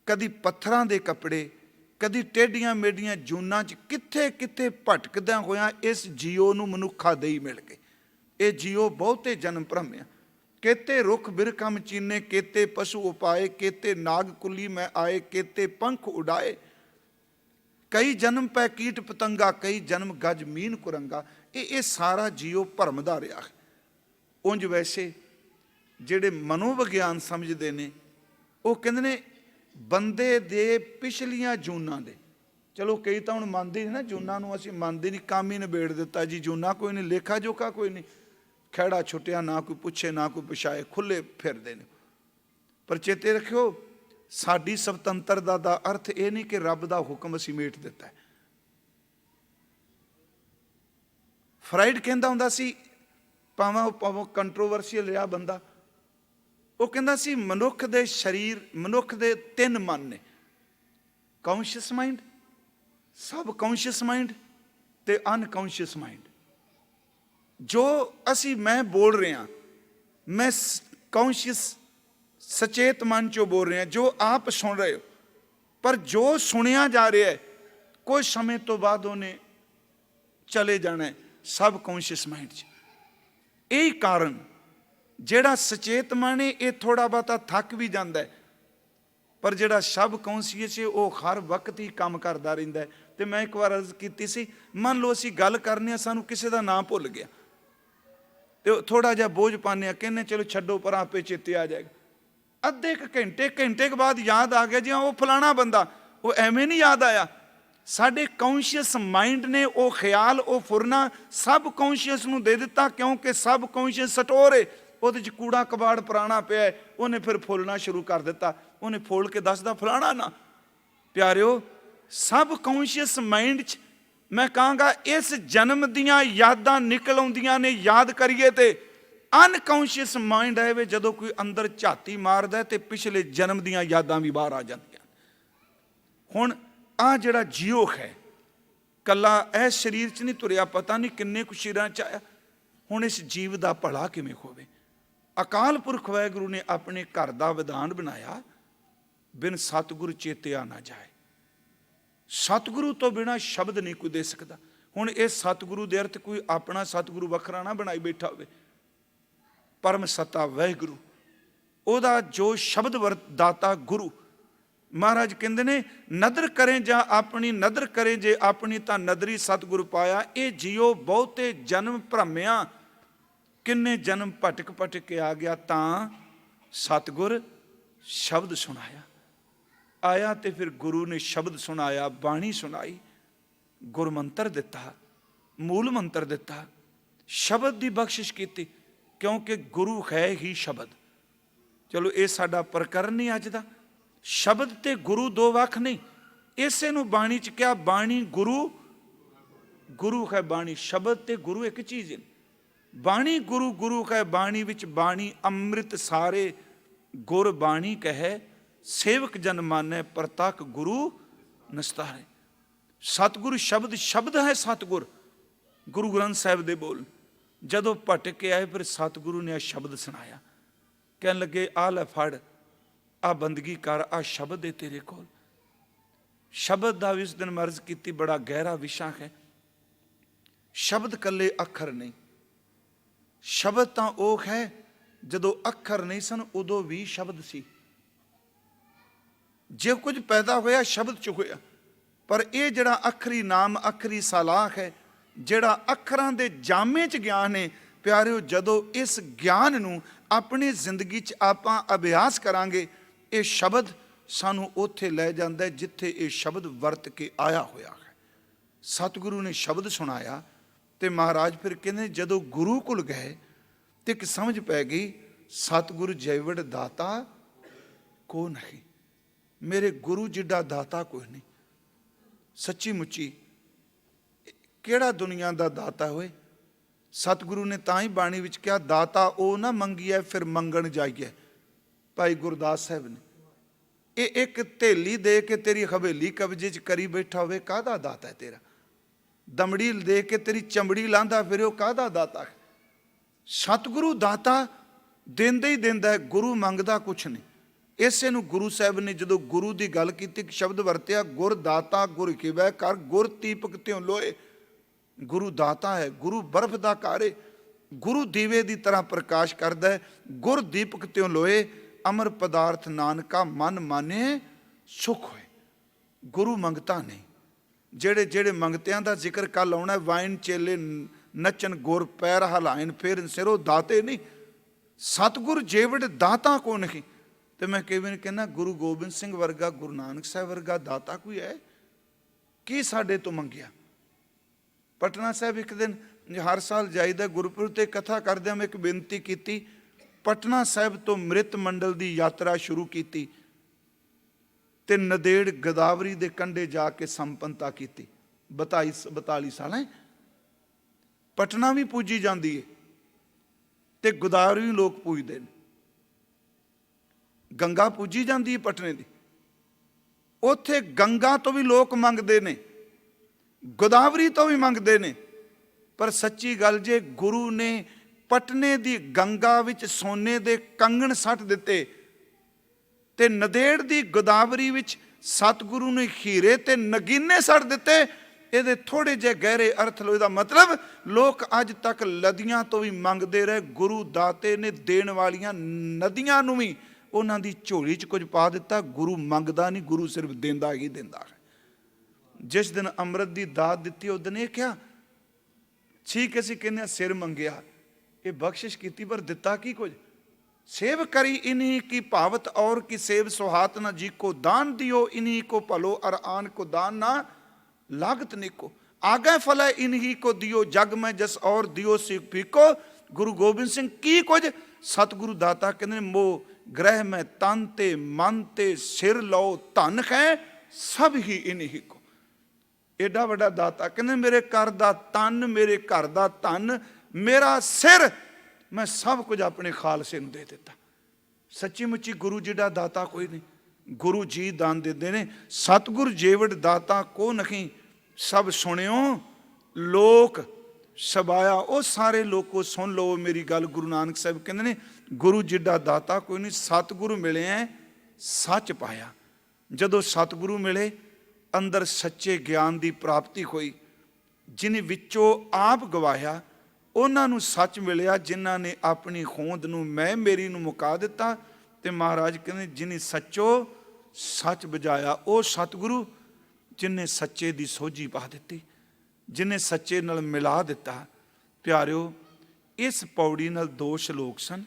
ਕਦੀ ਪੱਥਰਾਂ ਦੇ ਕੱਪੜੇ, ਕਦੀ ਟੇਢੀਆਂ ਮੇਢੀਆਂ ਜੂਨਾਂ 'ਚ ਕਿੱਥੇ ਕਿੱਥੇ ਭਟਕਦਿਆਂ ਹੋਇਆਂ ਇਸ ਜੀਓ ਨੂੰ ਮਨੁੱਖਾ ਦੇਈ ਮਿਲ ਗਏ। ਇਹ ਜੀਓ ਬਹੁਤੇ ਜਨਮ ਭਰਮਿਆ। ਕੇਤੇ ਰੁੱਖ ਬਿਰਖਾਂ ਮਚੀਨੇ, ਕੇਤੇ ਪਸ਼ੂ ਉਪਾਏ, ਕੇਤੇ ਨਾਗ ਕੁੱਲੀ ਮੈਂ ਆਏ, ਕੇਤੇ ਪੰਖ ਉਡਾਏ। ਕਈ ਜਨਮ ਪੈ ਕੀਟ ਪਤੰਗਾ, ਕਈ ਜਨਮ ਗਜ ਮੀਨ ਕੁਰੰਗਾ। ਇਹ ਸਾਰਾ ਜੀਓ ਭਰਮਦਾ ਰਿਹਾ ਹੈ। ਉਂਝ ਵੈਸੇ ਜਿਹੜੇ ਮਨੋਵਿਗਿਆਨ ਸਮਝਦੇ ਨੇ, ਉਹ ਕਹਿੰਦੇ ਨੇ ਬੰਦੇ ਦੇ ਪਿਛਲੀਆਂ ਜੂਨਾਂ ਦੇ, ਚਲੋ ਕਈ ਤਾਂ ਹੁਣ ਮੰਨਦੇ ਨਹੀਂ ਨਾ ਜੂਨਾਂ ਨੂੰ, ਅਸੀਂ ਮੰਨਦੇ ਨਹੀਂ, ਕੰਮ ਹੀ ਨਿਬੇੜ ਦਿੱਤਾ ਜੀ, ਜੂਨਾਂ ਕੋਈ ਨਹੀਂ, ਲੇਖਾ ਜੋਖਾ ਕੋਈ ਨਹੀਂ, ਖਹਿੜਾ ਛੁੱਟਿਆ, ਨਾ ਕੋਈ ਪੁੱਛੇ ਨਾ ਕੋਈ ਪੁਛਾਏ, ਖੁੱਲੇ ਫਿਰਦੇ ਨੇ। ਪਰ ਚੇਤੇ ਰੱਖਿਓ, ਸਾਡੀ ਸੁਤੰਤਰਤਾ ਦਾ ਅਰਥ ਇਹ ਨਹੀਂ ਕਿ ਰੱਬ ਦਾ ਹੁਕਮ ਅਸੀਂ ਮੇਟ ਦਿੱਤਾ ਹੈ। ਫਰਾਇਡ ਕਹਿੰਦਾ ਹੁੰਦਾ ਸੀ, ਭਾਵੇਂ ਕੰਟਰੋਵਰਸੀਅਲ ਰਿਹਾ ਬੰਦਾ, ਉਹ ਕਹਿੰਦਾ ਸੀ ਮਨੁੱਖ ਦੇ ਸਰੀਰ, ਮਨੁੱਖ ਦੇ 3 ਮਨ ਨੇ, ਕੌਨਸ਼ੀਅਸ ਮਾਈਂਡ, ਸਬ ਕੌਨਸ਼ੀਅਸ ਮਾਈਂਡ ਤੇ ਅਨਕੌਨਸ਼ੀਅਸ ਮਾਈਂਡ। ਜੋ ਅਸੀਂ ਮੈਂ ਬੋਲ ਰਿਹਾ, ਮੈਂ ਕੌਨਸ਼ੀਅਸ ਸਚੇਤ ਮਨ ਚੋਂ ਬੋਲ ਰਿਹਾ, ਜੋ ਆਪ ਸੁਣ ਰਹੇ ਹੋ, ਪਰ ਜੋ ਸੁਣਿਆ ਜਾ ਰਿਹਾ ਹੈ ਕੁਝ ਸਮੇਂ ਤੋਂ ਬਾਅਦ ਉਹਨੇ ਚਲੇ ਜਾਣਾ ਹੈ ਸਬ ਕੌਨਸ਼ੀਅਸ ਮਾਈਂਡ 'ਚ। ਇਹੀ ਕਾਰਨ ਜਿਹੜਾ ਸਚੇਤ ਮਨ ਹੈ ਇਹ ਥੋੜਾ ਬਹੁਤਾ ਥੱਕ ਵੀ ਜਾਂਦਾ ਹੈ, ਪਰ ਜਿਹੜਾ ਸਬ ਕੌਨਸ਼ੀਅਸ ਹੈ ਉਹ ਹਰ ਵਕਤ ਹੀ ਕੰਮ ਕਰਦਾ ਰਹਿੰਦਾ ਹੈ। ਤੇ ਮੈਂ ਇੱਕ ਵਾਰ ਅਰਜ਼ ਕੀਤੀ ਸੀ, ਮੰਨ ਲਓ ਅਸੀਂ ਗੱਲ ਕਰਨੀ ਆ, ਸਾਨੂੰ ਕਿਸੇ ਦਾ ਨਾਂ ਭੁੱਲ ਗਿਆ ਤੇ ਥੋੜਾ ਜਿਹਾ ਬੋਝ ਪਾਉਂਦੇ ਆ, ਕਹਿੰਦੇ ਚਲੋ ਛੱਡੋ ਪਰ ਆਪੇ ਚੇਤੇ ਆ ਜਾਏਗਾ। ਅੱਧੇ ਘੰਟੇ ਕੇ ਬਾਅਦ ਯਾਦ ਆ ਗਿਆ ਜੀ ਉਹ ਫਲਾਣਾ ਬੰਦਾ, ਉਹ ਐਵੇਂ ਨਹੀਂ ਯਾਦ ਆਇਆ। ਸਾਡੇ ਕੌਨਸ਼ੀਅਸ ਮਾਈਂਡ ਨੇ ਉਹ ਖਿਆਲ, ਉਹ ਫੁਰਨਾ ਸਬ ਕੌਨਸ਼ੀਅਸ ਨੂੰ ਦੇ ਦਿੱਤਾ, ਕਿਉਂਕਿ ਸਬ ਕੌਨਸ਼ੀਅਸ ਸਟੋਰ ਹੈ, ਉਹਦੇ 'ਚ ਕੂੜਾ ਕਬਾੜ ਪੁਰਾਣਾ ਪਿਆ, ਉਹਨੇ ਫਿਰ ਫੁੱਲਣਾ ਸ਼ੁਰੂ ਕਰ ਦਿੱਤਾ। ਉਹਨੇ ਫੋਲ ਕੇ ਦੱਸਦਾ ਫਲਾਣਾ ਨਾ। ਪਿਆਰਿਓ, ਸਬ ਕੌਨਸ਼ੀਅਸ ਮਾਈਂਡ 'ਚ ਮੈਂ ਕਹਾਂਗਾ ਇਸ ਜਨਮ ਦੀਆਂ ਯਾਦਾਂ ਨਿਕਲ ਆਉਂਦੀਆਂ ਨੇ, ਯਾਦ ਕਰੀਏ ਤੇ ਅਨਕੌਨਸ਼ੀਅਸ ਮਾਈਂਡ ਹੈ ਵੇ, ਜਦੋਂ ਕੋਈ ਅੰਦਰ ਝਾਤੀ ਮਾਰਦਾ ਤੇ ਪਿਛਲੇ ਜਨਮ ਦੀਆਂ ਯਾਦਾਂ ਵੀ ਬਾਹਰ ਆ ਜਾਂਦੀਆਂ। ਹੁਣ ਆਹ ਜਿਹੜਾ ਜੀਓ ਹੈ, ਕੱਲਾ ਇਹ ਸਰੀਰ 'ਚ ਨਹੀਂ ਤੁਰਿਆ, ਪਤਾ ਨਹੀਂ ਕਿੰਨੇ ਕੁ ਸ਼ਰੀਰਾਂ 'ਚ ਆਇਆ। ਹੁਣ ਇਸ ਜੀਵ ਦਾ ਭਲਾ ਕਿਵੇਂ ਹੋਵੇ? ਅਕਾਲ ਪੁਰਖ ਵਾਹਿਗੁਰੂ ਨੇ ਆਪਣੇ ਘਰ ਦਾ ਵਿਧਾਨ ਬਣਾਇਆ, ਬਿਨ ਸਤਿਗੁਰ ਚੇਤਿਆ ਨਾ ਜਾਏ। ਸਤਿਗੁਰੂ ਤੋਂ ਬਿਨਾਂ ਸ਼ਬਦ ਨਹੀਂ ਕੋਈ ਦੇ ਸਕਦਾ। ਹੁਣ ਇਹ ਸਤਿਗੁਰੂ ਦੇ ਅਰਥ ਕੋਈ ਆਪਣਾ ਸਤਿਗੁਰੂ ਵੱਖਰਾ ਨਾ ਬਣਾਈ ਬੈਠਾ ਹੋਵੇ। ਪਰਮ ਸੱਤਾ ਵਾਹਿਗੁਰੂ, ਉਹਦਾ ਜੋ ਸ਼ਬਦ ਵਰਦਾਤਾ ਗੁਰੂ। ਮਹਾਰਾਜ ਕਹਿੰਦੇ ਨੇ, ਨਦਰ ਕਰੇ ਜਾਂ ਆਪਣੀ, ਨਦਰ ਕਰੇ ਜੇ ਆਪਣੀ ਤਾਂ ਨਦਰੀ ਸਤਿਗੁਰ ਪਾਇਆ। ਇਹ ਜੀਓ ਬਹੁਤੇ ਜਨਮ ਭਰਮਿਆ, ਕਿੰਨੇ ਜਨਮ ਭਟਕ ਭਟਕ ਕੇ ਆ ਗਿਆ, ਤਾਂ ਸਤਿਗੁਰ ਸ਼ਬਦ ਸੁਣਾਇਆ। ਆਇਆ ਤੇ ਫਿਰ ਗੁਰੂ ਨੇ ਸ਼ਬਦ ਸੁਣਾਇਆ, ਬਾਣੀ ਸੁਣਾਈ, ਗੁਰਮੰਤਰ ਦਿੱਤਾ, ਮੂਲ ਮੰਤਰ ਦਿੱਤਾ, ਸ਼ਬਦ ਦੀ ਬਖਸ਼ਿਸ਼ ਕੀਤੀ, ਕਿਉਂਕਿ ਗੁਰੂ ਹੈ ਹੀ ਸ਼ਬਦ। ਚਲੋ ਇਹ ਸਾਡਾ ਪ੍ਰਕਰਨ ਨਹੀਂ ਅੱਜ ਦਾ। ਸ਼ਬਦ ਤੇ ਗੁਰੂ ਦੋ ਵੱਖ ਨਹੀਂ, ਇਸੇ ਨੂੰ ਬਾਣੀ 'ਚ ਕਿਹਾ, ਬਾਣੀ ਗੁਰੂ, ਗੁਰੂ ਹੈ ਬਾਣੀ। ਸ਼ਬਦ ਤੇ ਗੁਰੂ ਇੱਕ ਚੀਜ਼ ਹੈ। ਬਾਣੀ ਗੁਰੂ, ਗੁਰੂ ਹੈ ਬਾਣੀ ਵਿੱਚ, ਬਾਣੀ ਅੰਮ੍ਰਿਤ ਸਾਰੇ ਗੁਰ ਬਾਣੀ ਕਹੈ सेवक जन माने परतक गुरु नस्तारे। सतगुरु शब्द शब्द है सतगुर, गुरु ग्रंथ साहिब दे बोल। जदों भटक के आए फिर सतगुरु ने आ शब्द सुनाया, कहन लगे आ लै फड़, आ बंदगी कर, आ शब्द है तेरे कोल। शब्द का भी उस दिन मर्ज की बड़ा गहरा विषय है। शब्द कले अखर नहीं, शब्द तो वह है जदों अखर नहीं सन उदों भी शब्द सी। जो कुछ पैदा होया शब्द च होया, पर यह जड़ा अखरी नाम अखरी सलाह है, जड़ा अखरां दे जामे च ज्ञान है प्यारिओ, जदों इस ज्ञान नूं अपनी जिंदगी च आपां अभ्यास करांगे, ये शब्द सानू उत्थे लै जांदा है जिथे ये शब्द वरत के आया होया है। सतगुरु ने शब्द सुनाया तो महाराज फिर कहने जदों गुरु कोल गए तो एक समझ पै गई, सतगुरु जैवड़ दाता को नहीं, मेरे गुरु जिड्डा दाता कोई नहीं। सच्ची मुच्ची केड़ा दुनिया का दाता होए। सतगुरु ने तां ही बाणी विच कहा, दाता ओ ना मंगिए फिर मंगण जाइए। भाई गुरदास साहब ने ये एक धेली दे के तेरी हवेली कब्जे च करी बैठा होवे, काहदा दाता है तेरा। दमड़ी दे के तेरी चमड़ी लांदा फिर काहदा दाता है। सतगुरु दाता देंदा ही देंदा है, गुरु मंगदा कुछ नहीं। इसे नूं गुरु साहब ने जदों गुरु की गल की, शब्द वरत्या, गुर दाता गुर खिवै कर, गुर दीपक त्यों लोए। गुरु दाता है, गुरु बर्फ का कार है, गुरु दीवे की तरह प्रकाश करता है। गुर दीपक त्यों लोए, अमर पदार्थ नानका मन माने सुख होए। गुरु मंगता नहीं। जेड़े जेड़े मंगतियां का जिक्र कल आना, वाइन चेले नचन गुर पैर हलाइन फिर सिरों दाते नहीं। सतगुर जेवड़ दाता को नहीं। तो मैं कई बार कहना, गुरु गोबिंद सिंह वर्गा, गुरु नानक साहब वर्गा दाता कोई है की साडे तो मंगिया। पटना साहब एक दिन हर साल जाइदा गुरपुरब ते कथा करदे मैं एक बेनती की, पटना साहब तो मृत मंडल की यात्रा शुरू की ते नदेड़ गोदावरी के कंढे जाके संपन्नता की। 42 साल है। पटना भी पूजी जाती है ते गोदावरी भी लोग पूजते हैं। गंगा पूजी जाती है पटने की, उत्थे गंगा तो भी लोग मंगते ने, गोदावरी तो भी मंगते ने। पर सच्ची गल जे गुरु ने पटने की गंगा विच सोने दे कंगण सट दिते ते नदेड़ की गोदावरी विच सतगुरु ने हीरे ते नगीने सट दिते। ये थोड़े जे गहरे अर्थ लो। इसका मतलब लोग अज तक लदियां तो भी मंगते रहे, गुरु दाते ने देण वालियां नदियां नूं भी उन्हां दी झोली च कुछ पा दिता। गुरु मंगदा नहीं, गुरु सिर्फ देंदा ही देंदा है। जिस दिन अमृत की दात दिती उस दिन ये क्या ठीक असीं कहने सिर मंगिया, ये बख्शिश की पर दिता की कुछ। सेव करी इन्हीं की भावत और की सेव सुहात न, जी को दान दियो इन्हीं को भलो और आन को दान ना लागत निको। आगे फल है इन्हीं को दियो जग में जस और दियो सिख पीको। गुरु गोबिंद सिंह की कुछ सतगुरु दाता कहते मोह ग्रह में तन ते मन ते सिर लो धन है सब ही इन्हीं को। एडा वड्डा दाता कहते मेरे घर का तन, मेरे घर का धन, मेरा सिर, मैं सब कुछ अपने खालसे नूं दे दिता। सच्ची मुच्ची गुरु जिहड़ा दाता कोई नहीं। गुरु जी दान देते हैं। सतगुर जेवड़ दाता को नहीं, सब सुनियो लोक सबाया। वो सारे लोगों सुन लो मेरी गल। गुरु नानक साहब कहते हैं गुरु जिड्डा दाता कोई नहीं। सतगुरु मिले हैं सच पाया। जदों सतगुरु मिले अंदर सच्चे ज्ञान की प्राप्ति हुई। जिन्हें विचों आप गवाया उन्होंने सच मिलिया, जिन्हों ने अपनी होंद नूं मैं मेरी नूं मुका दिता। तो महाराज कहते जिन्हें सचो सच बजाया वो सतगुरु, जिन्हें सच्चे की सोझी पा दी, जिन्हें सच्चे नाल मिला दिता। प्यारिओ इस पौड़ी नाल 2 श्लोक सन।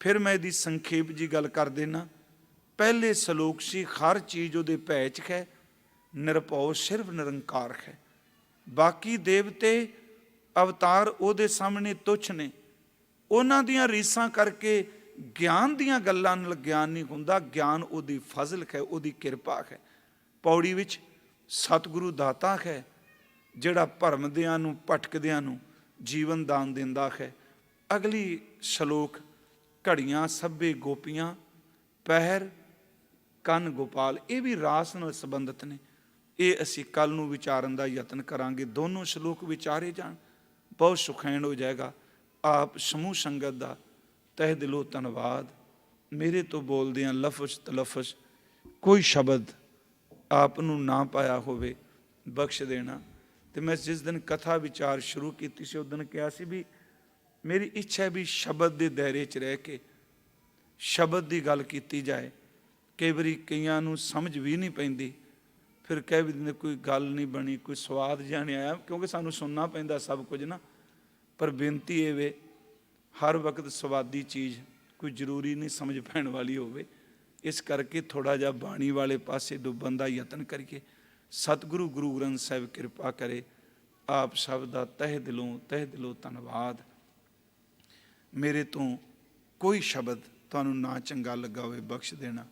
फिर मैं इसकी संखेप जी गल कर देना। पहले श्लोक सी हर चीज़ उहदे भै च है, निरभौ सिर्फ निरंकार है। बाकी देवते अवतार उहदे सामने तुच्छ ने। उन्हां दियां रीसां करके ज्ञान दियां गल्लां नाल ज्ञान नहीं हुंदा। ज्ञान उहदी फजल है, उहदी किरपा है। पौड़ी विच सतगुरु दाता है जिहड़ा भरमदियां नूं भटकदियां नूं जीवन दान दिंदा है। अगली श्लोक घड़ियां सभे गोपियां पैर ਕੰਨ ਗੋਪਾਲ, ਇਹ ਵੀ ਰਾਸ ਨਾਲ ਸੰਬੰਧਿਤ ਨੇ। ਇਹ ਅਸੀਂ ਕੱਲ ਨੂੰ ਵਿਚਾਰਨ ਦਾ ਯਤਨ ਕਰਾਂਗੇ। ਦੋਨੋਂ ਸ਼ਲੋਕ ਵਿਚਾਰੇ ਜਾਣ, ਬਹੁਤ ਸੁਖੈਨ ਹੋ ਜਾਏਗਾ। ਆਪ ਸਮੂਹ ਸੰਗਤ ਦਾ ਤਹਿ ਦਿਲੋਂ ਧੰਨਵਾਦ। ਮੇਰੇ ਤੋਂ ਬੋਲਦਿਆਂ ਲਫ਼ਜ਼ ਤਲਫ਼ਜ਼ ਕੋਈ ਸ਼ਬਦ ਆਪ ਨੂੰ ਨਾ ਪਾਇਆ ਹੋਵੇ ਬਖਸ਼ ਦੇਣਾ। ਤੇ ਮੈਂ ਜਿਸ ਦਿਨ ਕਥਾ ਵਿਚਾਰ ਸ਼ੁਰੂ ਕੀਤੀ ਸੀ ਉਸ ਦਿਨ ਕਿਹਾ ਸੀ ਵੀ ਮੇਰੀ ਇੱਛਾ ਹੈ ਵੀ ਸ਼ਬਦ ਦੇ ਦਾਇਰੇ 'ਚ ਰਹਿ ਕੇ ਸ਼ਬਦ ਦੀ ਗੱਲ ਕੀਤੀ ਜਾਏ। ਕਈ ਵਾਰੀ ਕਈਆਂ ਨੂੰ ਸਮਝ ਵੀ ਨਹੀਂ ਪੈਂਦੀ, ਫਿਰ ਕਹਿ ਵੀ ਦਿੰਦੇ ਕੋਈ ਗੱਲ ਨਹੀਂ ਬਣੀ, ਕੋਈ ਸਵਾਦ ਜਿਹਾ ਨਹੀਂ ਆਇਆ, ਕਿਉਂਕਿ ਸਾਨੂੰ ਸੁਣਨਾ ਪੈਂਦਾ ਸਭ ਕੁਝ ਨਾ। ਪਰ ਬੇਨਤੀ ਇਹ ਵੇ ਹਰ ਵਕਤ ਸਵਾਦੀ ਚੀਜ਼ ਕੋਈ ਜ਼ਰੂਰੀ ਨਹੀਂ ਸਮਝ ਪੈਣ ਵਾਲੀ ਹੋਵੇ। ਇਸ ਕਰਕੇ ਥੋੜ੍ਹਾ ਜਿਹਾ ਬਾਣੀ ਵਾਲੇ ਪਾਸੇ ਡੁੱਬਣ ਦਾ ਯਤਨ ਕਰੀਏ। ਸਤਿਗੁਰੂ ਗੁਰੂ ਗ੍ਰੰਥ ਸਾਹਿਬ ਕਿਰਪਾ ਕਰੇ। ਆਪ ਸਭ ਦਾ ਤਹਿ ਦਿਲੋਂ ਧੰਨਵਾਦ। ਮੇਰੇ ਤੋਂ ਕੋਈ ਸ਼ਬਦ ਤੁਹਾਨੂੰ ਨਾ ਚੰਗਾ ਲੱਗਾ ਹੋਵੇ ਬਖਸ਼ ਦੇਣਾ।